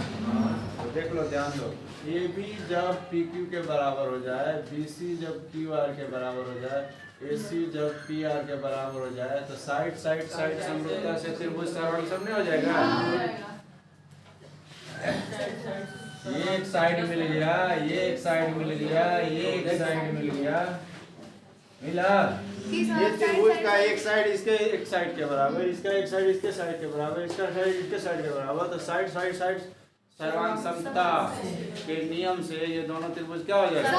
तो देख लो, ध्यान दो, ए बी जब पी क्यू के बराबर हो जाए, बी सी जब क्यू आर के बराबर हो जाए, ए सी जब पी आर के बराबर हो जाए तो साइड साइड साइड समरूपता से त्रिभुज सर्वण सब नहीं हो जाएगा। ये एक साइड मिल गया, ये एक साइड मिल गया, ये एक साइड मिल गया, मिला। ये त्रिभुज का एक साइड इसके एक साइड के बराबर, इसका एक साइड इसके साइड के बराबर, इसका साइड इसके साइड के बराबर, तो साइड साइड साइड सर्वांग समता के नियम से ये दोनों त्रिभुज क्या हो जाएगा?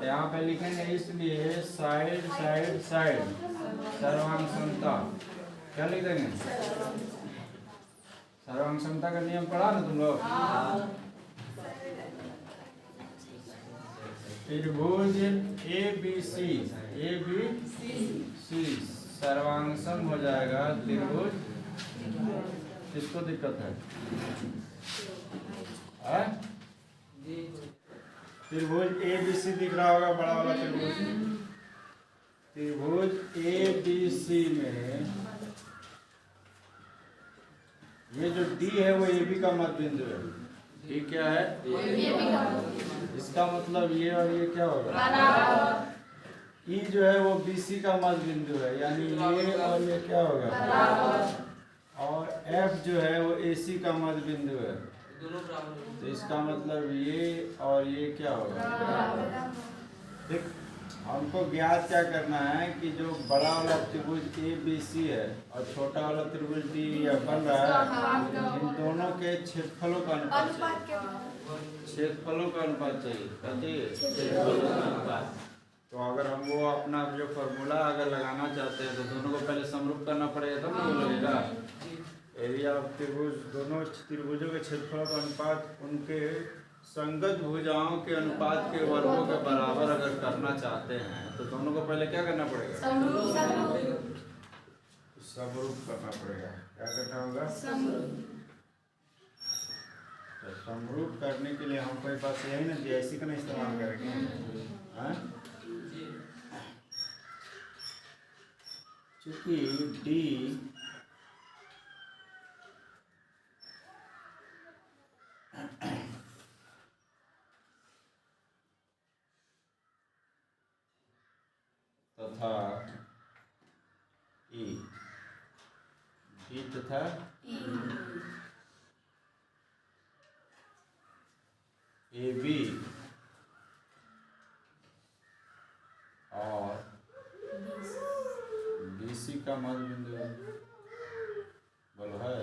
यहाँ पे लिखेंगे इसलिए साइड साइड साइड सर्वांग समता, क्या लिख देंगे? सर्वांग समता का नियम पढ़ा ना तुम लोग? त्रिभुज ए बी सी सर्वांगसम हो जाएगा त्रिभुज। किसको दिक्कत है? त्रिभुज ए बी सी दिख रहा होगा, बड़ा वाला त्रिभुज। त्रिभुज ए बी सी में ये जो डी है वो ए बी का मध्य बिंदु है। डी क्या है? इसका मतलब ये और ये क्या होगा? ई जो है वो बी सी का मध्य बिंदु है, यानी ये और ये क्या होगा? और एफ जो है वो ए सी का मध्य बिंदु है, तो इसका मतलब ये और ये क्या होगा? देख, हमको ज्ञात क्या करना है कि जो बड़ा वाला त्रिभुज ए बी सी है और छोटा वाला त्रिभुज डी बन रहा है, इन दोनों के क्षेत्रफलों का अनुपात चाहिए। क्षेत्रफलों का अनुपात चाहिए। तो अगर हम वो अपना जो फॉर्मूला अगर लगाना चाहते हैं तो दोनों को पहले समरूप करना पड़ेगा, तब वो लगेगा। यदि आप त्रिभुज दोनों त्रिभुजों के क्षेत्रफलों का अनुपात उनके संगत भुजाओं के अनुपात के वर्गों के बराबर अगर करना चाहते हैं तो दोनों को पहले क्या करना पड़ेगा? समरूप करना पड़ेगा। क्या करना होगा? तो समरूप करने के लिए हमको पास यही ना जैसी का इस्तेमाल करेंगे। चूंकि डी तथा ई, डी तथा ए बी और बी सी का मध्य बिंदु है, बोलो है?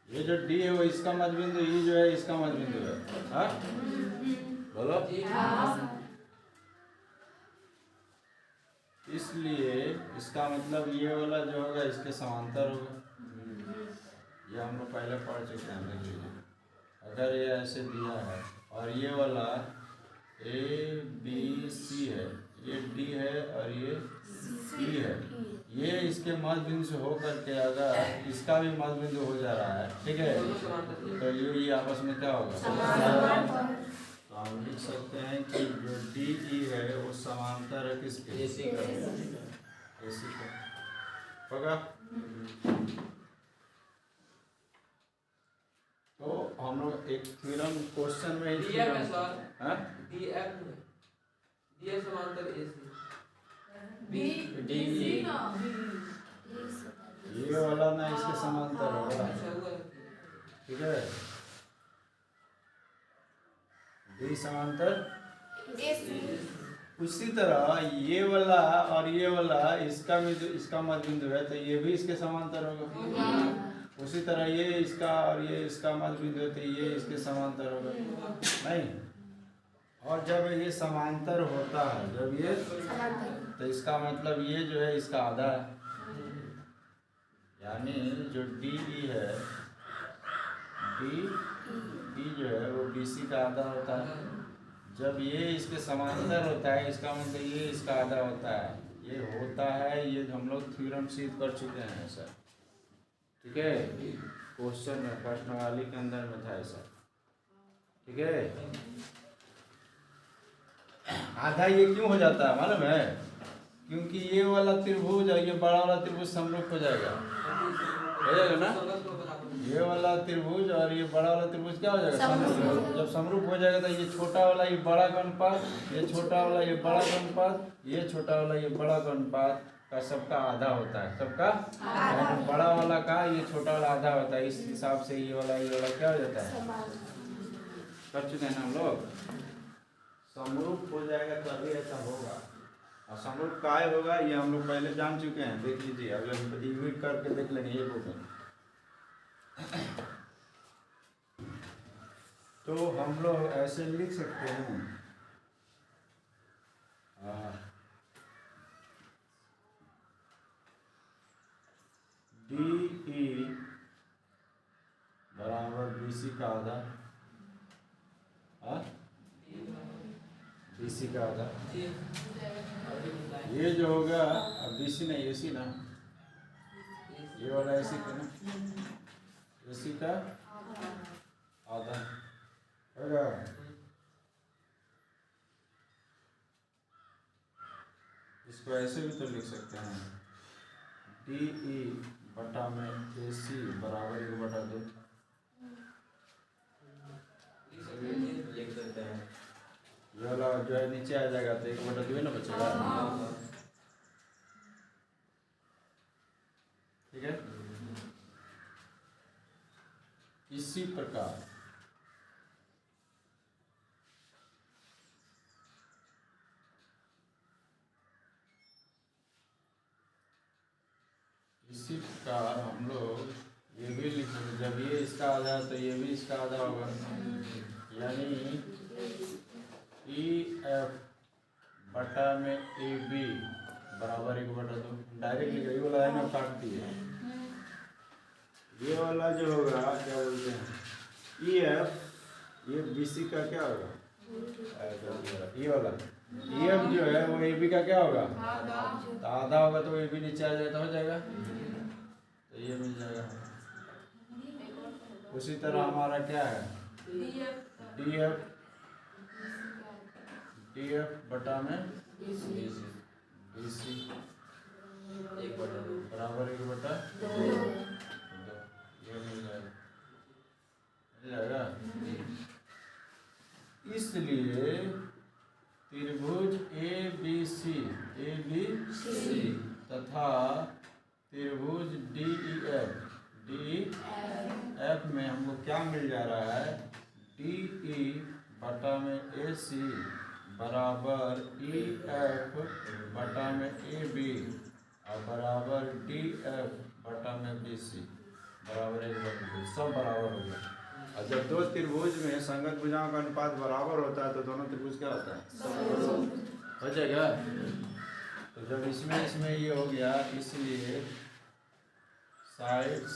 ये जो डी है वो इसका मध्य बिंदु, ई जो है इसका मध्य बिंदु है। हाँ, बोलो। इसलिए इसका मतलब ये वाला जो होगा इसके समांतर होगा। ये हम लोग पहले पढ़ चुके हैं। देख लीजिए, अगर ये ऐसे दिया है और ये वाला ए बी सी है, ये डी है और ये ई है, ये इसके मध्य बिंदु से होकर के अगर इसका भी मध्य बिंदु हो जा रहा है, ठीक है, तो ये आपस में क्या होगा? तो हम लिख सकते हैं कि जो डी ई है वो समांतर है किसके? एसी का। एसी का होगा। तो हम लोग एक थ्योरम क्वेश्चन में ही DF समांतर AC डी ये वाला ना इसके समांतर होगा, अच्छा हुआ ठीक है। डी समांतर, उसी तरह ये वाला और ये वाला इसका इसका मध्य बिंदु है तो ये भी इसके समांतर होगा। उसी तरह ये इसका और ये इसका मध्य बिंदु है तो ये इसके समांतर होगा, नहीं। और जब ये समांतर होता है, जब ये, तो इसका मतलब ये जो है इसका आधा है, यानी जो डी है, डी जो है वो BC का आधा होता है। जब ये इसके समांतर होता है इसका मतलब ये इसका आधा होता है, ये होता है, ये हम लोग थ्योरम सिद्ध कर चुके हैं सर, ठीक है। क्वेश्चन में प्रश्नावली के अंदर में था ऐसा, ठीक है। आधा ये क्यों हो जाता है मालूम है? क्योंकि ये वाला त्रिभुज और ये बड़ा वाला त्रिभुज समरूप हो जाएगा ना। ये वाला त्रिभुज और ये बड़ा वाला त्रिभुज क्या हो जाएगा? समरूप। जब समरूप हो जाएगा तो ये छोटा वाला ये बड़ा का अनुपात, ये छोटा वाला ये बड़ा का अनुपात, ये छोटा वाला ये बड़ा का अनुपात का सबका आधा होता है, सबका बड़ा वाला का ये छोटा वाला आधा होता है। इस हिसाब से ये वाला क्या हो जाता है? कर चुके हैं हम लोग। समरूप हो जाएगा तभी ऐसा होगा, और समरूप काय होगा ये हम लोग पहले जान चुके हैं, देख लीजिए, अगर रिव्यू करके देख लेंगे ये बुक में। तो हम लोग ऐसे लिख सकते हैं, DE बराबर BC का आधा, BC का आधा, ये जो होगा BC नहीं AC ना, ये वाला AC का ना, AC का आधा होगा। इसको ऐसे भी तो लिख सकते हैं, DE बटा में AC बराबर 1/2 लिख सकते हैं। ये वाला जो है नीचे आ जाएगा तो 1/2 ना बचेगा, ठीक है। इसी प्रकार हम लोग ये भी लिख सकते, जब ये इसका आधा है तो ये भी इसका आधा होगा, यानी EF बटा में AB बराबर 1/2। डायरेक्ट लिख, ये वाला लाइन में काट दिए, ये वाला जो होगा क्या बोलते हैं EF, ये BC का क्या होगा? ये वाला EF जो है वो AB का क्या होगा? तो आधा होगा तो AB नीचे आ जाएगा तो हो जाएगा, तो ये मिल जाएगा। उसी तरह हमारा क्या है DF बटा में BC बराबर 1/2, ये मिल जाएगा। इसलिए त्रिभुज ABC तथा त्रिभुज DEF में हमको क्या मिल जा रहा है? DE बटा में AC बराबर EF बटा में AB और बराबर DF बटा में BC बराबर 1/2, सब बराबर हो गया। और जब दो त्रिभुज में संगत भुजाओं का अनुपात बराबर होता है तो दोनों त्रिभुज क्या होता है? हो जाएगा। तो जब इसमें ये हो गया, इसलिए साइड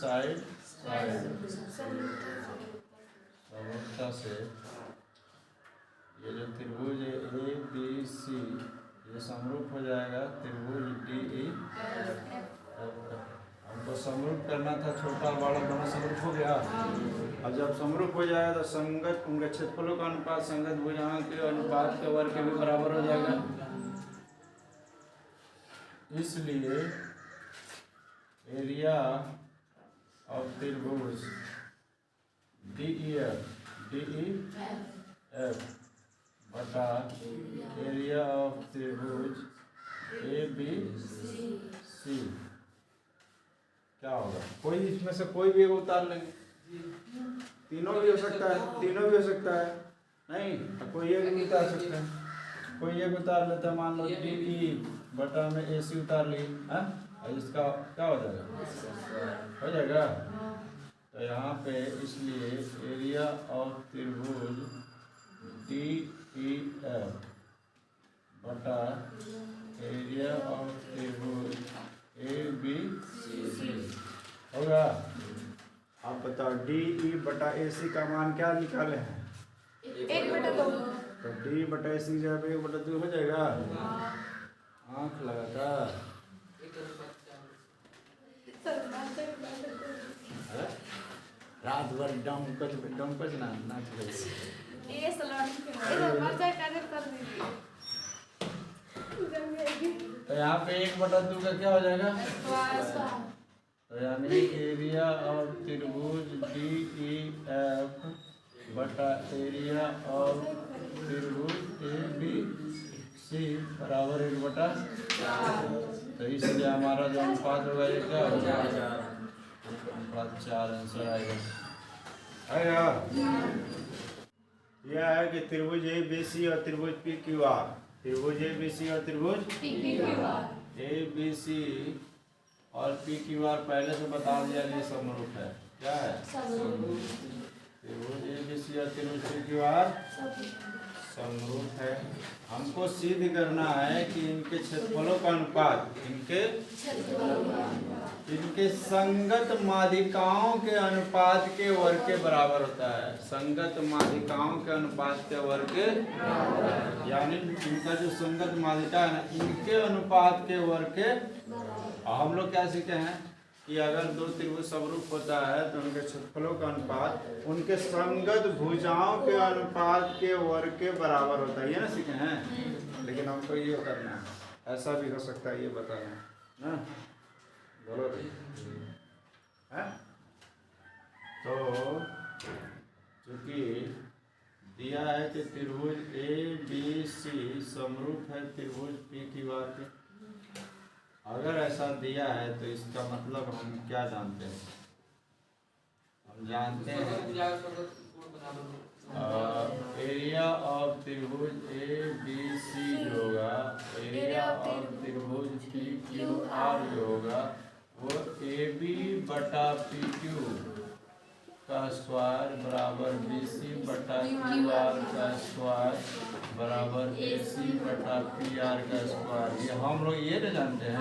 समरूपता से ये जो त्रिभुज ABC ये समरूप हो जाएगा त्रिभुज DEF। हमको समरूप करना था, छोटा बड़ा दोनों समरूप हो गया। अब जब समरूप हो जाएगा तो संगत उनके क्षेत्रफलों का अनुपात संगत भुजाओं के अनुपात के वर्ग के भी बराबर हो जाएगा। इसलिए एरिया ऑफ त्रिभुज DEF बटा एरिया ऑफ त्रिभुज ABC क्या होगा? कोई इसमें से कोई भी एक उतार लेंगे, तीनों भी हो सकता है, तीनों भी हो सकता है, नहीं तो कोई एक भी उतार सकते हैं, कोई एक उतार लेते हैं, मान लो DE बटा में AC उतार ली, इसका क्या हो जाएगा? हो जाएगा। तो यहाँ पे इसलिए एरिया ऑफ त्रिभुज DEF बटा एरिया ऑफ त्रिभुज ABC होगा। आप बताओ DE बटा AC का मान क्या निकाले हैं? 1/2। तो D बटा AC जब 1/2 हो जाएगा। आँख लगाता रात भर डंकच ना नाच ये सलाड इधर मर्चा कर दीजिए। तो यहाँ पे 1/2 का क्या हो जाएगा? तो यानी एरिया ऑफ त्रिभुज DEF बटा एरिया ऑफ त्रिभुज ABC बराबर 1/4। तो इसलिए हमारा जो अनुपात होगा ये क्या होगा? 4 आंसर आएगा। यह है कि त्रिभुज ABC और त्रिभुज PQR, त्रिभुज ABC और त्रिभुज ABC और PQR पहले से बता दिया ये समरूप है। क्या है? त्रिभुज ABC और त्रिभुज PQR समरूप है। हमको सिद्ध करना है कि इनके क्षेत्रफलों का अनुपात इनके संगत माध्यिकाओं के अनुपात के वर्ग के बराबर होता है। संगत माध्यिकाओं के अनुपात के वर्ग के यानी इनका जो संगत माध्यिका है ना, इनके अनुपात के वर्ग के। हम लोग क्या सीखे हैं कि अगर दो त्रिभुज समरूप होता है तो उनके क्षेत्रफलों का अनुपात उनके संगत भुजाओं के अनुपात के वर्ग के बराबर होता है, ये ना सीखे हैं। लेकिन हमको ये करना है, ऐसा भी हो सकता है, ये बताना है ना। बोलो है? तो चूंकि दिया है कि त्रिभुज ABC समरूप है त्रिभुज PQR के, अगर ऐसा दिया है तो इसका मतलब हम क्या जानते हैं? हम जानते हैं एरिया ऑफ त्रिभुज ABC जो होगा, एरिया ऑफ त्रिभुज PQR जो होगा वो AB बटा PQ का स्क्वायर बराबर BC बटा QR का स्क्वायर बराबर AC बटा PR का स्क्वायर। ये हम लोग ये नहीं जानते हैं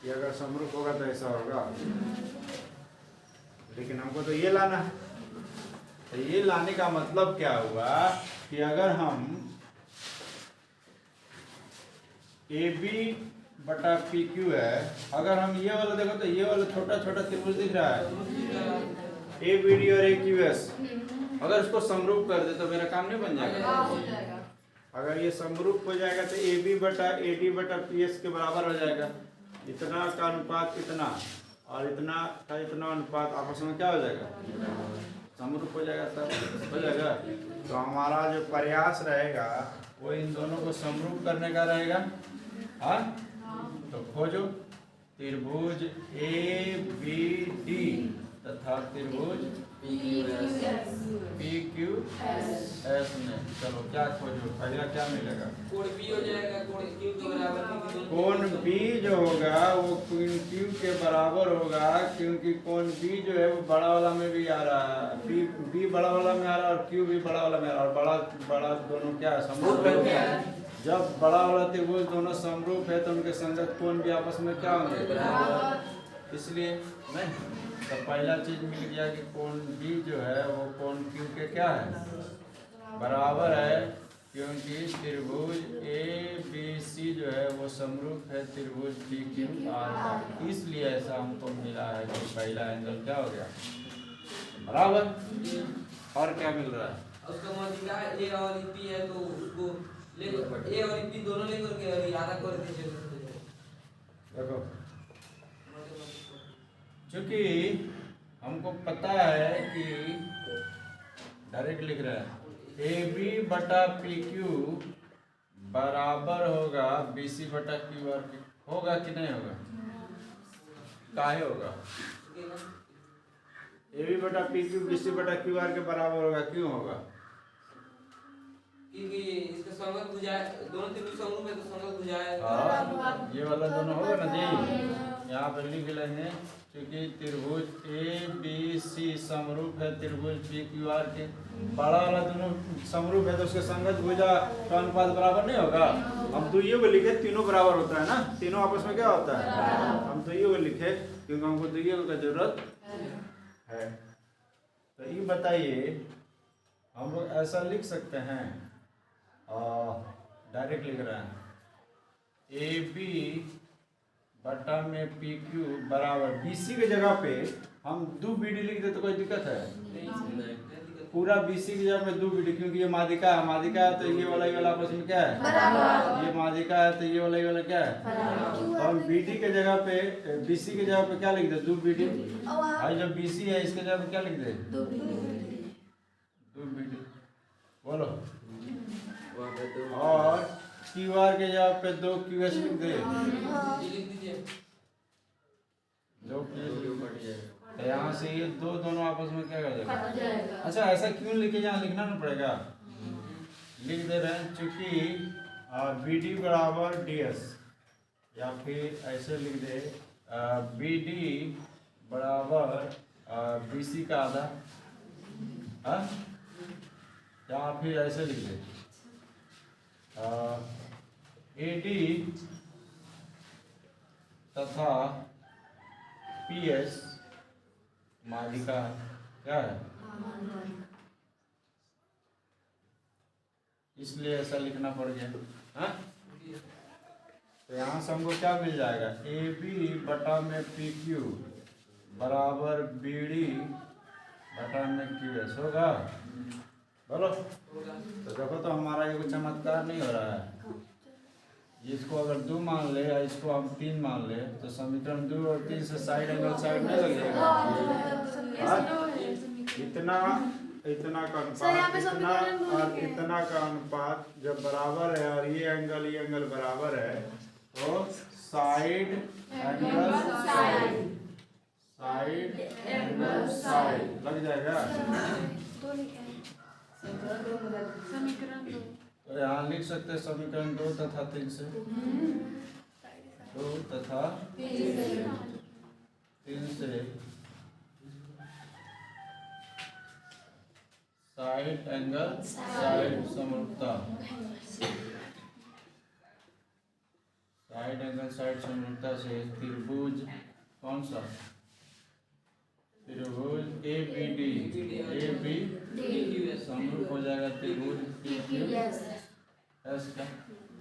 कि अगर समरूप होगा तो ऐसा होगा, लेकिन हमको तो ये लाना है। तो ये लाने का मतलब क्या हुआ कि अगर हम AB बटा PQ है, अगर हम ये वाला देखो तो ये वाला छोटा छोटा त्रिभुज दिख रहा है ABD और AQS, अगर इसको समरूप कर दे तो मेरा काम नहीं बन जाएगा। अगर ये समरूप हो जाएगा तो AB बटा AD बटा PS के बराबर हो जाएगा। इतना का अनुपात इतना और इतना का इतना अनुपात आपस में क्या हो जाएगा? समरूप हो जाएगा। सब हो जाएगा। तो हमारा जो प्रयास रहेगा वो इन दोनों को समरूप करने का रहेगा। हाँ, तो खोजो त्रिभुज ABD तथा त्रिभुज PQS में। चलो क्या खोजो, पहला क्या मिलेगा? कोण B हो जाएगा, कोण Q के बराबर। कोण B जो होगा वो कोण Q के बराबर होगा, क्योंकि कोण B जो है वो बड़ा वाला में भी आ रहा है, B बड़ा वाला में आ रहा है और Q भी बड़ा वाला में आ रहा है। और बड़ा दोनों क्या है? समरूप है। जब बड़ा वाला त्रिभुज दोनों समरूप है तो उनके संगत कोण भी आपस में क्या होंगे? इसलिए नहीं तो पहला चीज मिल गया कि कोण B जो है वो कोण Q के क्या है? बराबर है, क्योंकि त्रिभुज ABC जो है वो समरूप है त्रिभुज PQR का। इसलिए ऐसा हमको मिला है कि पहला एंगल क्या हो गया? बराबर। और क्या मिल रहा है? उसका मतलब क्या है? A और B है तो उसको ले A और B दोनों लेकर के आधा कर दीजिए। देखो क्योंकि हमको पता है कि डायरेक्ट लिख रहा है ए बी बटा पी क्यू बराबर होगा बी सी बटा क्यू आर के। होगा कि नहीं होगा? काहे होगा? ए बी बटा पी क्यू बी सी बटा क्यू आर के बराबर होगा। क्यों होगा? क्योंकि इसका संगत भुजा दोनों त्रिभुज समरूप है तो संगत भुजा है। हाँ, ये वाला दोनों होगा ना जी। यहाँ पर लिख लेंगे क्योंकि त्रिभुज ए बी सी समरूप है त्रिभुज पी क्यू आर के। बड़ा वाला दोनों समरूप है तो उसके संगत भुजा का अनुपात बराबर नहीं होगा। हम दुइयों को लिखे तीनों बराबर होता है ना, तीनों आपस में क्या होता है? हम दुइयों को लिखे क्योंकि हमको दुइयों का जरूरत है। तो ये बताइए हम लोग ऐसा लिख सकते हैं, डायरेक्ट लिख रहे हैं ए बी बटा में पी क्यू बराबर बी सी के जगह पे हम 2 बी डी लिख दे तो कोई दिक्कत है? पूरा बी सी की जगह पे 2 बी डी, क्योंकि ये माध्यिका है। माध्यिका है तो ये वाला आपस में क्या है? ये माध्यिका है तो ये वाला क्या है? तो हम बी डी के जगह पे बी सी के जगह पे क्या लिख दे? 2 बी डी। भाई जब बी सी है इसके जगह पे क्या लिख दे? 2 बी डी। बोलो। और क्यू आर के जगह पे 2 क्यू एस लिख दे। तो यहाँ से ये दोनों आपस में क्या कर जाएगा? अच्छा ऐसा क्यों लिखे? यहाँ लिखना ना पड़ेगा, लिख दे रहे हैं चूंकि बी डी बराबर डी एस, या फिर ऐसे लिख दे बी डी बराबर बी सी का आधा, या फिर ऐसे लिख दे ए डी तथा पी एस माध्यिका क्या है, इसलिए ऐसा लिखना पड़ गया। हाँ? तो यहाँ से हमको क्या मिल जाएगा? ए बी बटा में पी क्यू बराबर बी डी बटा में क्यू एस होगा। बोलो। तो देखो तो हमारा ये कोई चमत्कार नहीं हो रहा है। इसको अगर 2 मान ले या इसको हम 3 मान ले तो समीकरण 2 और 3 से साइड एंगल साइड नहीं लग जाएगा। इतना का अनुपात इतना और इतना का अनुपात जब बराबर है और ये एंगल बराबर है तो साइड एंगल साइड लग जाएगा। समीकरण 2 तो यहाँ लिख सकते हैं समीकरण 2 तथा 3 से 2 तथा 3 से साइड एंगल साइड समरूपता, साइड एंगल साइड समरूपता से त्रिभुज कौन सा? त्रिभुज ए बी डी समरूप हो जाएगा त्रिभुज पी क्यू एस का।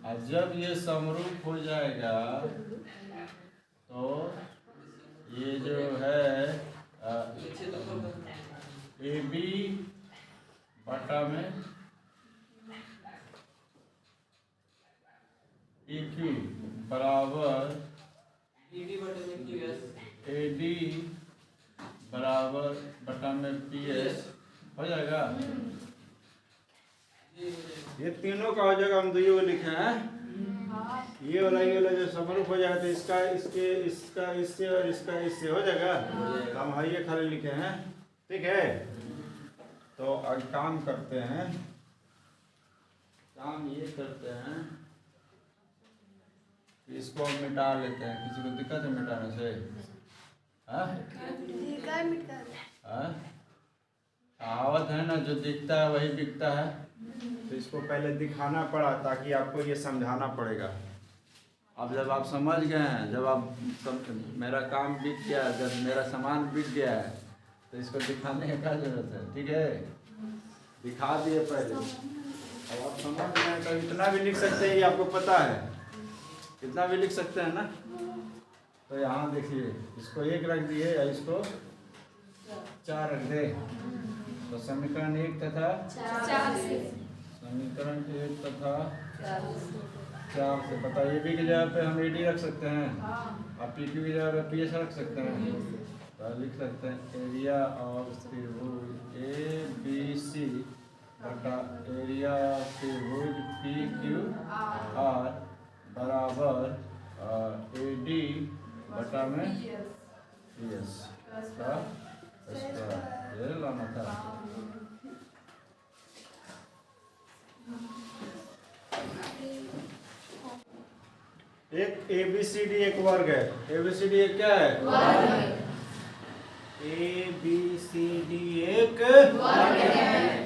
और जब ये समरूप हो जाएगा तो ये जो है ए बी बटा में पी क्यू बराबर ए डी बराबर बटा में पी एस हो जाएगा। ये तीनों का हो जाएगा। हम दुइयों को लिखे हैं, ये वाला जो समरूप हो जाएगा तो इसका इससे और इसका इससे हो जाएगा। हम ये खाली लिखे हैं, ठीक है। तो अब काम करते हैं, काम ये करते हैं कि इसको हम मिटा लेते हैं। किसी को दिक्कत है मिटाने से? कहावत है ना, जो दिखता है वही बिकता है। तो इसको पहले दिखाना पड़ा ताकि आपको ये समझाना पड़ेगा। अब जब आप समझ गए हैं, जब आप मेरा काम बिक गया, जब मेरा सामान बिक गया है तो इसको दिखाने की क्या जरूरत है? ठीक है, दिखा दिए पहले। अब आप समझ गए हैं तो इतना भी लिख सकते हैं, ये आपको पता है, इतना भी लिख सकते हैं ना। तो यहाँ देखिए, इसको 1 रख दिए या इसको 4 रख दे तो समीकरण 1 तथा 4 समीकरण 1 तथा 4 से पता ए बी की जगह पे हम ए डी रख सकते हैं और पी क्यू की जगह पे पी एस रख सकते हैं। तो लिख सकते हैं एरिया ऑफ त्रिभुज ए बी सी बटा एरिया त्रिभुज पी क्यू आर बराबर AD बटा में PS का स्क्वायर ये लाना था। एक ABCD एक वर्ग है। ABCD एक क्या है? ABCD एक वर्ग है।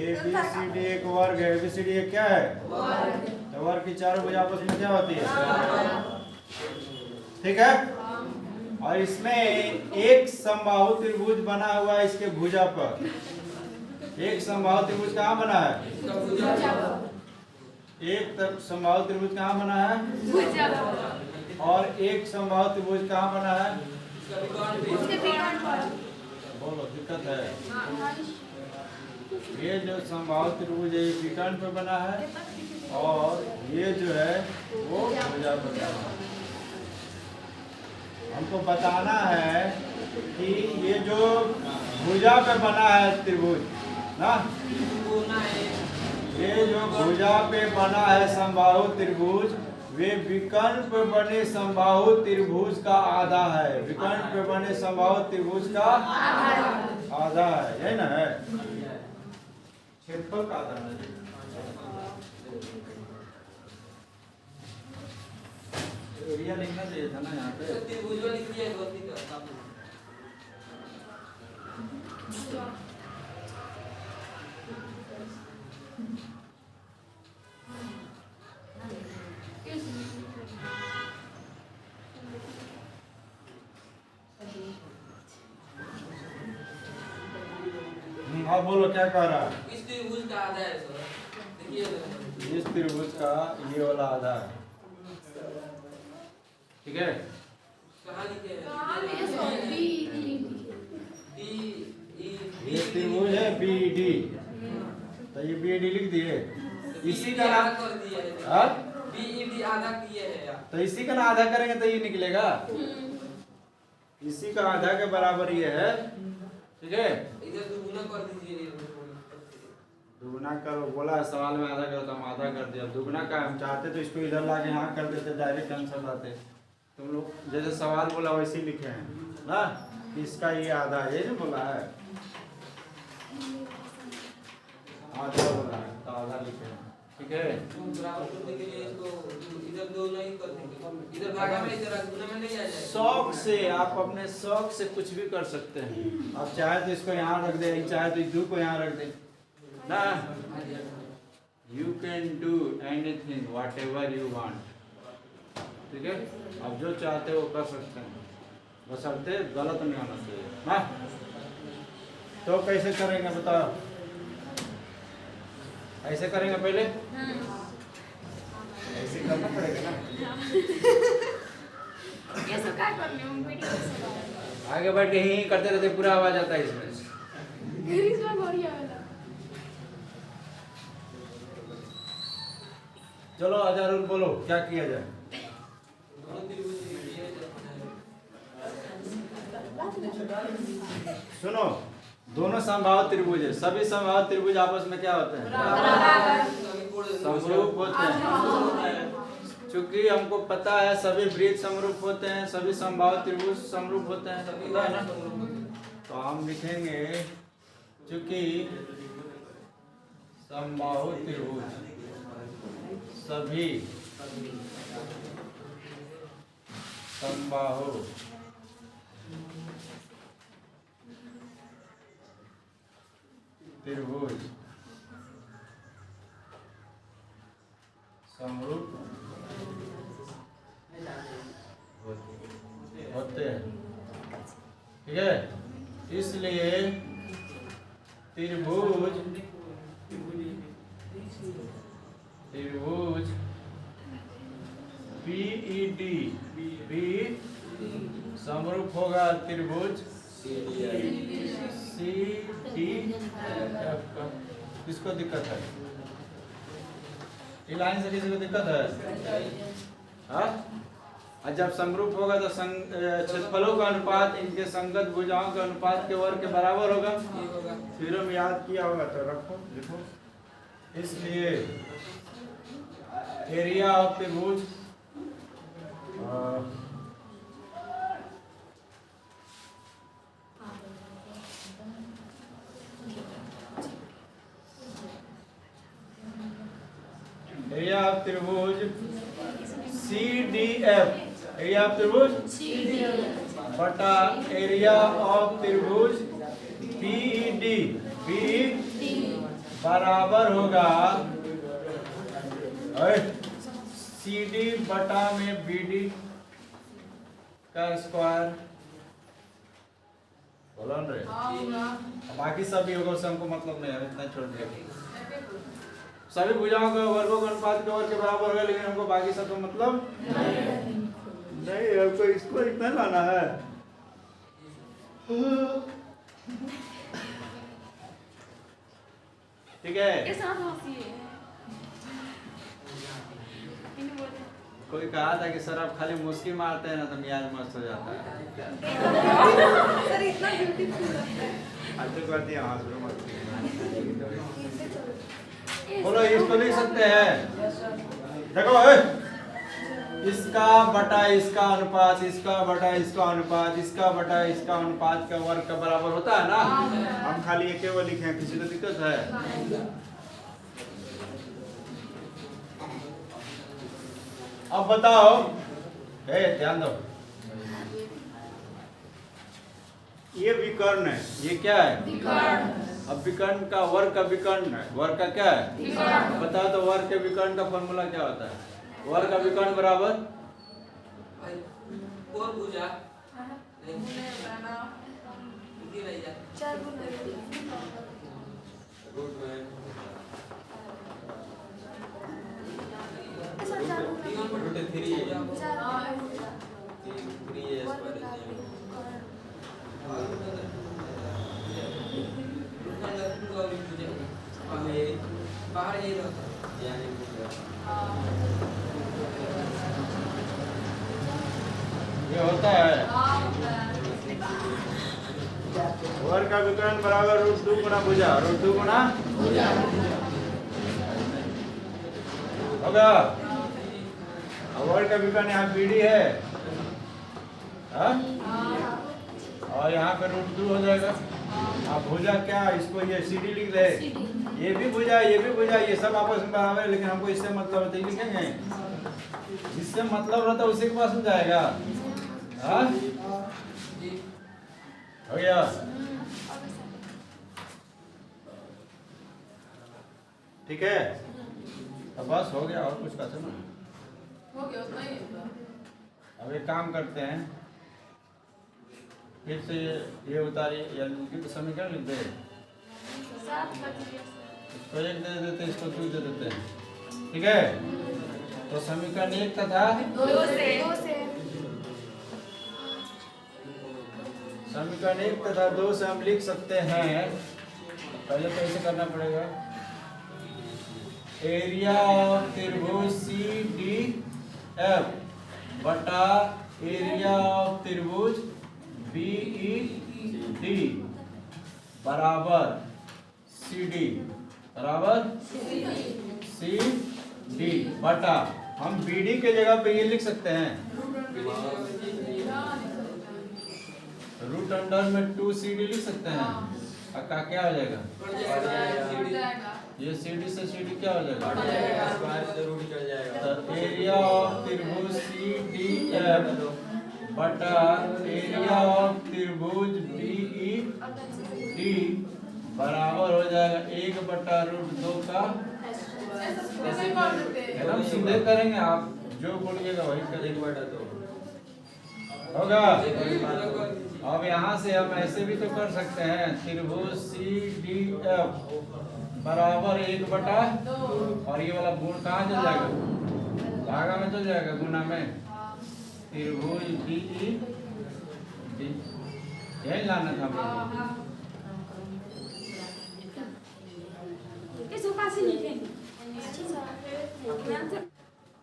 ABCD एक वर्ग है। ABCD एक क्या है? तो वर्ग की चारों भुजा आपस में क्या होती है? ठीक है। और इसमें एक समबाहु त्रिभुज बना हुआ है इसके भुजा पर। एक समबाहु त्रिभुज कहाँ बना है? एक समबाहु त्रिभुज कहाँ बना है? और एक समबाहु त्रिभुज कहाँ बना है? बोलो, दिक्कत है। ये जो समबाहु त्रिभुज है ये विकर्ण पे बना है और ये जो है वो भुजा पे बना है। हमको बताना है कि ये जो भुजा पे बना है त्रिभुज ना, ये जो भुजा पे बना है समबाहु त्रिभुज वे विकर्ण पे बने समबाहु त्रिभुज का आधा है। विकर्ण पे बने समबाहु त्रिभुज का आधा है, यही ना है? क्षेत्रफल का आधा है। एरिया लिखना चाहिए था ना यहाँ पे। त्रिभुज लिख दिया है गलती का। हाँ बोलो, क्या कह रहा है? इस त्रिभुज का आधा है सर, देखिए इस त्रिभुज का ये वाला आधा है, ठीक है? कहाँ लिखे हैं? ये त्रिभुज है BD, तो ये BD लिख दिए। इसी का नाम कर दिया है। हाँ? BED आधा किए हैं यार। तो इसी का ना आधा करेंगे तो ये निकलेगा। इसी का आधा के बराबर ये है, ठीक है? इधर दुगुना कर दीजिए। दुगुना करो बोला है, सवाल में आधा करो तो हम आधा कर दिया। दुगुना का हम चाहते तो इसको इधर लाके यहाँ कर देते, डायरेक्ट आंसर लाते। तुम लोग जैसे सवाल बोला वैसे ही लिखे हैं ना, इसका ये आधा है, ये नहीं बोला है, आधा बोला है तो आधा लिखे हैं, ठीक है? बराबर करने के लिए इसको इधर दो नहीं कर देंगे, इधर भागा में इधर गुना में नहीं आ जाएगा। शौक से आप अपने शौक से कुछ भी कर सकते हैं। आप चाहे तो इसको यहाँ रख दे, चाहे तो इस 2 को यहाँ रख दे ना। You can do anything what ever you want, ठीक है? आप जो चाहते हो कर सकते हैं, बशर्ते गलत नहीं होना चाहिए ना। तो कैसे करेंगे बताओ? ऐसे करेंगे पहले, ऐसे करना पड़ेगा ना। आगे बढ़ के ही करते रहते, पूरा आवाज आता है इसमें। चलो हजार बोलो, क्या किया जाए? सुनो, दोनों समबाहु त्रिभुज है। सभी समबाहु त्रिभुज आपस में क्या होते हैं? समरूप होते हैं। चूंकि हमको पता है सभी वृत्त समरूप होते हैं, सभी समबाहु त्रिभुज समरूप होते हैं, पता है ना? तो हम लिखेंगे चूंकि समबाहु त्रिभुज सभी समबाहु त्रिभुज समरूप होते हैं, ठीक है? इसलिए त्रिभुज BED भी समरूप होगा त्रिभुज CDF का। किसको दिक्कत है? ये लाइन से किसी को दिक्कत है? हाँ? और जब समरूप होगा तो क्षेत्रफलों का अनुपात इनके संगत भुजाओं के अनुपात के वर्ग के बराबर होगा। ये होगा। थ्योरम याद किया होगा तो रखो लिखो। इसलिए एरिया ऑफ त्रिभुज एरिया ऑफ त्रिभुज CDF, एरिया ऑफ त्रिभुज बटा एरिया ऑफ त्रिभुज BED बराबर होगा CD बटा में BD का स्क्वायर। बोलो न रे। बाकी सब भी होगा, उससे हमको मतलब नहीं है, इतना छोड़ दिया। सभी भुजाओं के वर्गों के अनुपात के वर्ग के बराबर होगा, लेकिन हमको बाकी सब का मतलब नहीं, हमको इसको इतना लाना है। ठीक है। कोई कहा था कि सर आप खाली मुस्की मारते हैं ना तो मियाज मस्त हो जाता है। सर इतना ब्यूटीफुल लगता है। अच्छी करती है, हाँ मत बोलो। इसको लिख सकते हैं, देखो इसका बटा इसका अनुपात, इसका बटा इसका अनुपात, इसका बटा इसका अनुपात का वर्ग का बराबर होता है ना। हम खाली एक केवल लिखे हैं, किसी को दिक्कत है? अब बताओ, ध्यान दो, ये विकर्ण है, ये क्या है? अब विकर्ण का वर्ग का विकर्ण है, वर्ग का क्या है? बताओ तो वर्ग के विकर्ण का फॉर्मूला क्या होता है? वर्ग का विकर्ण बराबर 4 भुजा बाहर ये होता है वर्ग का विकर्ण बराबर √2 गुना भुजा, √2 गुना होगा। वर्ग का विकर्ण यहाँ BD है, और यहाँ पे √2 हो जाएगा। अब भुजा क्या, इसको ये CD लिख दे, ये भी भुजा, ये भी भुजा, ये सब आपस में बराबर है, लेकिन हमको इससे मतलब होता है, लिखेंगे जिससे मतलब रहता है उसी के पास में जाएगा। हाँ हो गया। ठीक है, अब बस हो गया, और कुछ का सुनो हो गया उतना ही है। अब एक काम करते हैं, फिर से ये उतारिए, या समीकरण लिख दे, इसको 1 दे देते, इसको 2 दे देते हैं। ठीक है, तो समीकरण 1 तथा 2 से समीकरण 1 तथा 2 से हम लिख सकते हैं, पहले तो ऐसे करना पड़ेगा, एरिया ऑफ त्रिभुज CDF बटा एरिया ऑफ त्रिभुज BED बराबर CD बराबर CD बटा, हम BD के जगह पे ये लिख सकते हैं √2 लिख सकते हैं। अब का क्या हो जाएगा? ये CD से CD क्या हो जाएगा? तो एरिया ऑफ त्रिभुज CDF बटा एरिया ऑफ त्रिभुज BED बराबर हो जाएगा 1/√2 का। हम सीधे करेंगे, आप जो बोलिएगा वही करेंगे, होगा। अब यहाँ से हम ऐसे भी तो कर सकते हैं, त्रिभुज CDF बराबर 1/2, और ये वाला गुण कहाँ चल जाएगा? भागा में चल जाएगा, गुना में। त्रिभुज BED यही लाना था हमको।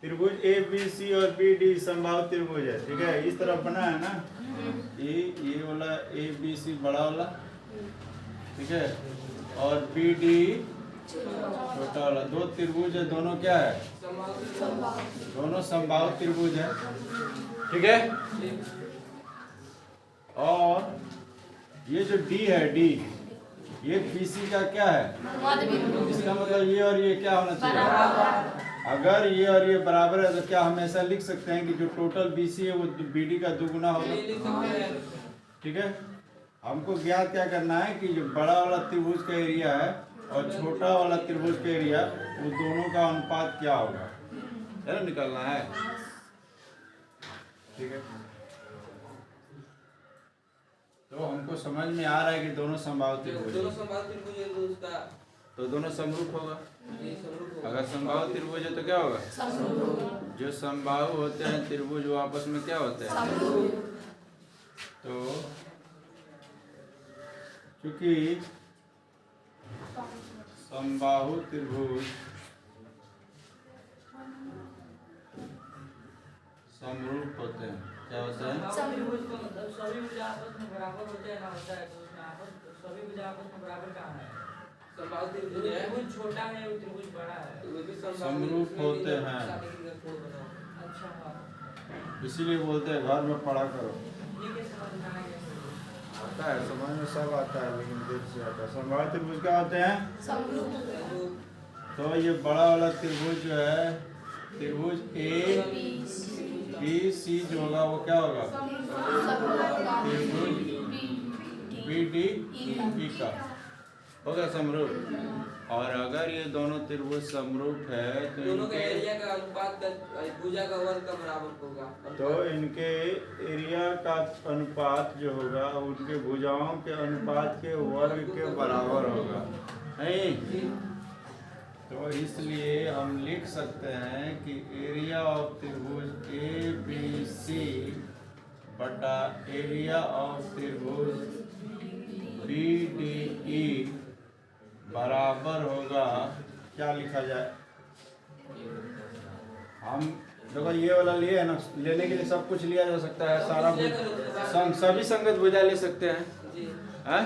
त्रिभुज बी सी और बी डी समबाहु त्रिभुज है, ठीक है, इस तरफ बना है ना, ये वाला ए बी सी बड़ा वाला, ठीक है, और बी डी छोटा वाला, दो त्रिभुज है, दोनों क्या है, दोनों समबाहु त्रिभुज है, ठीक है। और ये जो डी है, डी ये बीसी का क्या है, इसका मतलब ये और ये क्या होना चाहिए, अगर ये और ये बराबर है तो क्या हम ऐसा लिख सकते हैं कि जो टोटल बीसी है वो बीडी का दुगुना होगा, ठीक है। हमको ज्ञात क्या करना है कि जो बड़ा वाला त्रिभुज का एरिया है और छोटा वाला त्रिभुज का एरिया, वो दोनों का अनुपात क्या होगा, है ना, निकालना है, ठीक है। तो हमको समझ में आ रहा है कि दोनों समबाहु त्रिभुज, दोनों समबाहु त्रिभुज है तो उसका तो दोनों समरूप होगा। ये समरूप होगा। अगर समबाहु त्रिभुज है तो क्या होगा, जो समबाहु होते हैं त्रिभुज वो आपस में क्या होते हैं, तो क्योंकि समबाहु त्रिभुज समरूप होते हैं, क्या होते हैं, त्रिभुज का मतलब सभी भुजा आपस में बराबर होते हैं ना, होता है तो उसमें आपस सभी भुजा आपस में बराबर कहाँ है, समबाहु त्रिभुज है, त्रिभुज छोटा है वो त्रिभुज बड़ा है, तो वो भी समरूप होते हैं। अच्छा हाँ। इसीलिए बोलते हैं घर में पढ़ा करो, ये कैसे समझ में आएगा, आता है समझ में सब आता है, लेकिन देर से आता है। समबाहु त्रिभुज क्या होते हैं, तो ये बड़ा वाला त्रिभुज जो है, त्रिभुज ए बी सी जो होगा वो क्या होगा, त्रिभुज बी डी ई का होगा समरूप। और अगर ये दोनों त्रिभुज समरूप है तो दोनों का इनके एरिया का अनुपात भुजा का वर्ग का बराबर होगा, तो इनके एरिया का अनुपात जो होगा उनके भुजाओं के अनुपात के वर्ग के बराबर होगा, नहीं, तो इसलिए हम लिख सकते हैं कि एरिया ऑफ त्रिभुज ए बी सी बटा एरिया ऑफ त्रिभुज बी डी ई बराबर होगा, क्या लिखा जाए, हम देखो ये वाला लिए है ना, लेने के लिए सब कुछ लिया जा सकता है, सारा सभी संगत भुजा ले सकते हैं, हैं,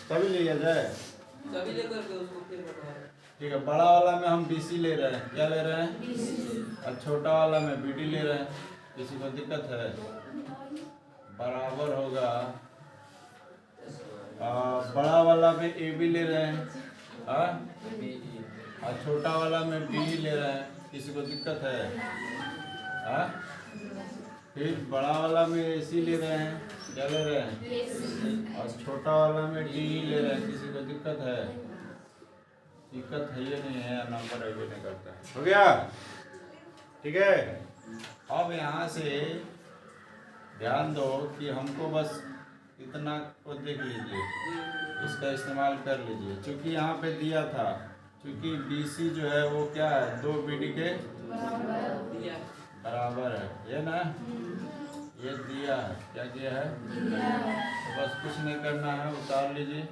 सभी लिया जाए, सभी लेकर के उसको फिर बनवाएं। ठीक है। बड़ा वाला में हम BC ले रहे हैं, क्या ले रहे हैं, और छोटा वाला में BD ले रहे हैं, किसी को दिक्कत है, बराबर होगा, बड़ा वाला में AB ले रहे हैं, और छोटा वाला में BE ले रहे हैं, किसी को दिक्कत है, फिर बड़ा वाला में AC ले रहे हैं, क्या ले रहे हैं, और छोटा वाला में DE ले रहे हैं, किसी को दिक्कत है, दिक्कत है ये नहीं है, नंबर आगे नहीं करता है, हो गया, ठीक है। अब यहाँ से ध्यान दो कि हमको बस इतना को देख लीजिए, इसका इस्तेमाल कर लीजिए, क्योंकि यहाँ पे दिया था, क्योंकि BC जो है वो क्या है, 2 BD के बराबर है, ये ना, ये दिया है, क्या किया है, तो बस कुछ नहीं करना है, उतार लीजिए,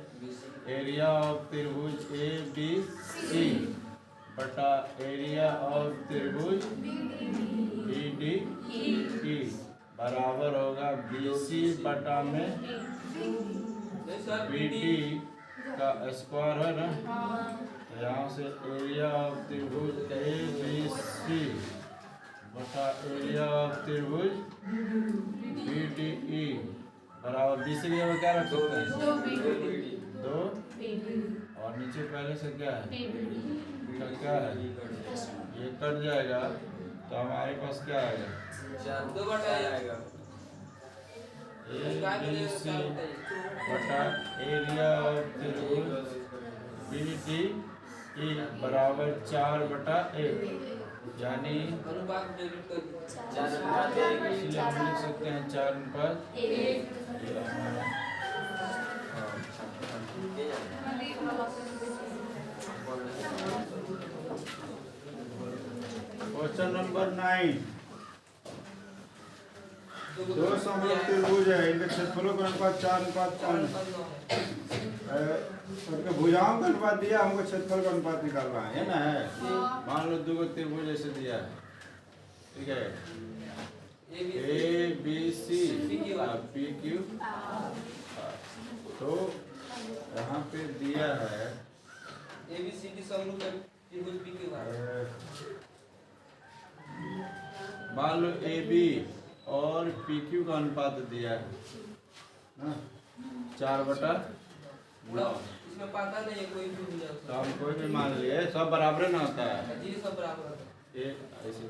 एरिया ऑफ त्रिभुज ए बी सी बटा एरिया ऑफ त्रिभुज बी डी ई बराबर होगा BC बटा में BD का स्क्वायर है ना, तो यहाँ से एरिया ऑफ त्रिभुज ए बी सी बटा एरिया ऑफ त्रिभुज बी डी ई बराबर BC की जगह क्या रख सकते हैं, 2 और नीचे पहले से क्या है, क्या है, ये कट जाएगा तो हमारे पास क्या आएगा, 2/4 आएगा, ABC बटा एरिया ऑफ त्रिभुज BD ई बराबर 4/1, यानी अनुपात डिवाइड कर इसलिए हम लिख सकते हैं 4/1। क्वेश्चन नंबर 9, दो समरूप त्रिभुज है, इनके क्षेत्रफलों का अनुपात 4:5, उनके भुजाओं का अनुपात दिया, हमको क्षेत्रफल का अनुपात निकालना है ना, है, मान लो 2 त्रिभुज ऐसे दिया है, ठीक है, A B ABC PQ R। तो यहाँ पे दिया है ABCD समरूप है त्रिभुज PQR। मान लो AB और PQ का अनुपात दिया है 4/9। इसमें पता नहीं है कोई भी मिल तो हम कोई भी मान लिए सब बराबर ना होता है। जी सब बराबर होता है। ए ऐसे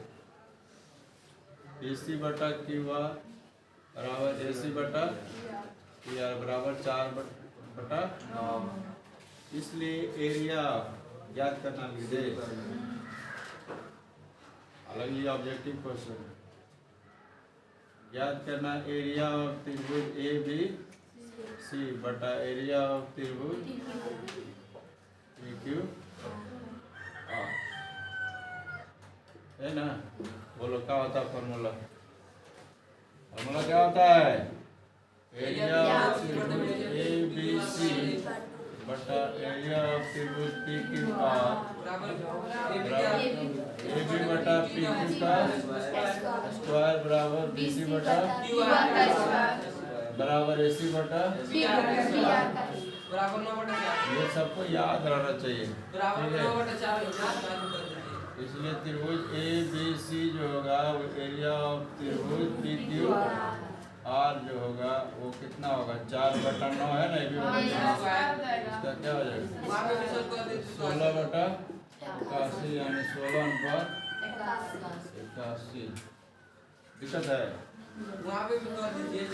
AC/QR बराबर AC/PR बराबर 4/9। इसलिए एरिया ज्ञात करना लिख दे। अलग ही ऑब्जेक्टिव क्वेश्चन ज्ञात करना एरिया ऑफ त्रिभुज ABC बटा एरिया ऑफ त्रिभुज PQR है ना। बोलो क्या होता है फॉर्मूला? फॉर्मूला क्या होता है? एरिया ऑफ त्रिभुज ABC बटा एरिया ऑफ त्रिभुज PQR AB बटा PQ का स्क्वायर बराबर BC बटा बराबर AC बटा। बराबर 9/4 ये सबको याद रहना चाहिए, बराबर ठीक है। 9/4 इसलिए त्रिभुज ABC जो होगा वो एरिया ऑफ त्रिभुज PQR जो होगा वो कितना होगा? 4/9 है ना। AB इसका क्या हो जाएगा? वहां पे भी सब कर दे 16/81 यानी 16/81। दिक्कत है? वहां पे भी कर दीजिए।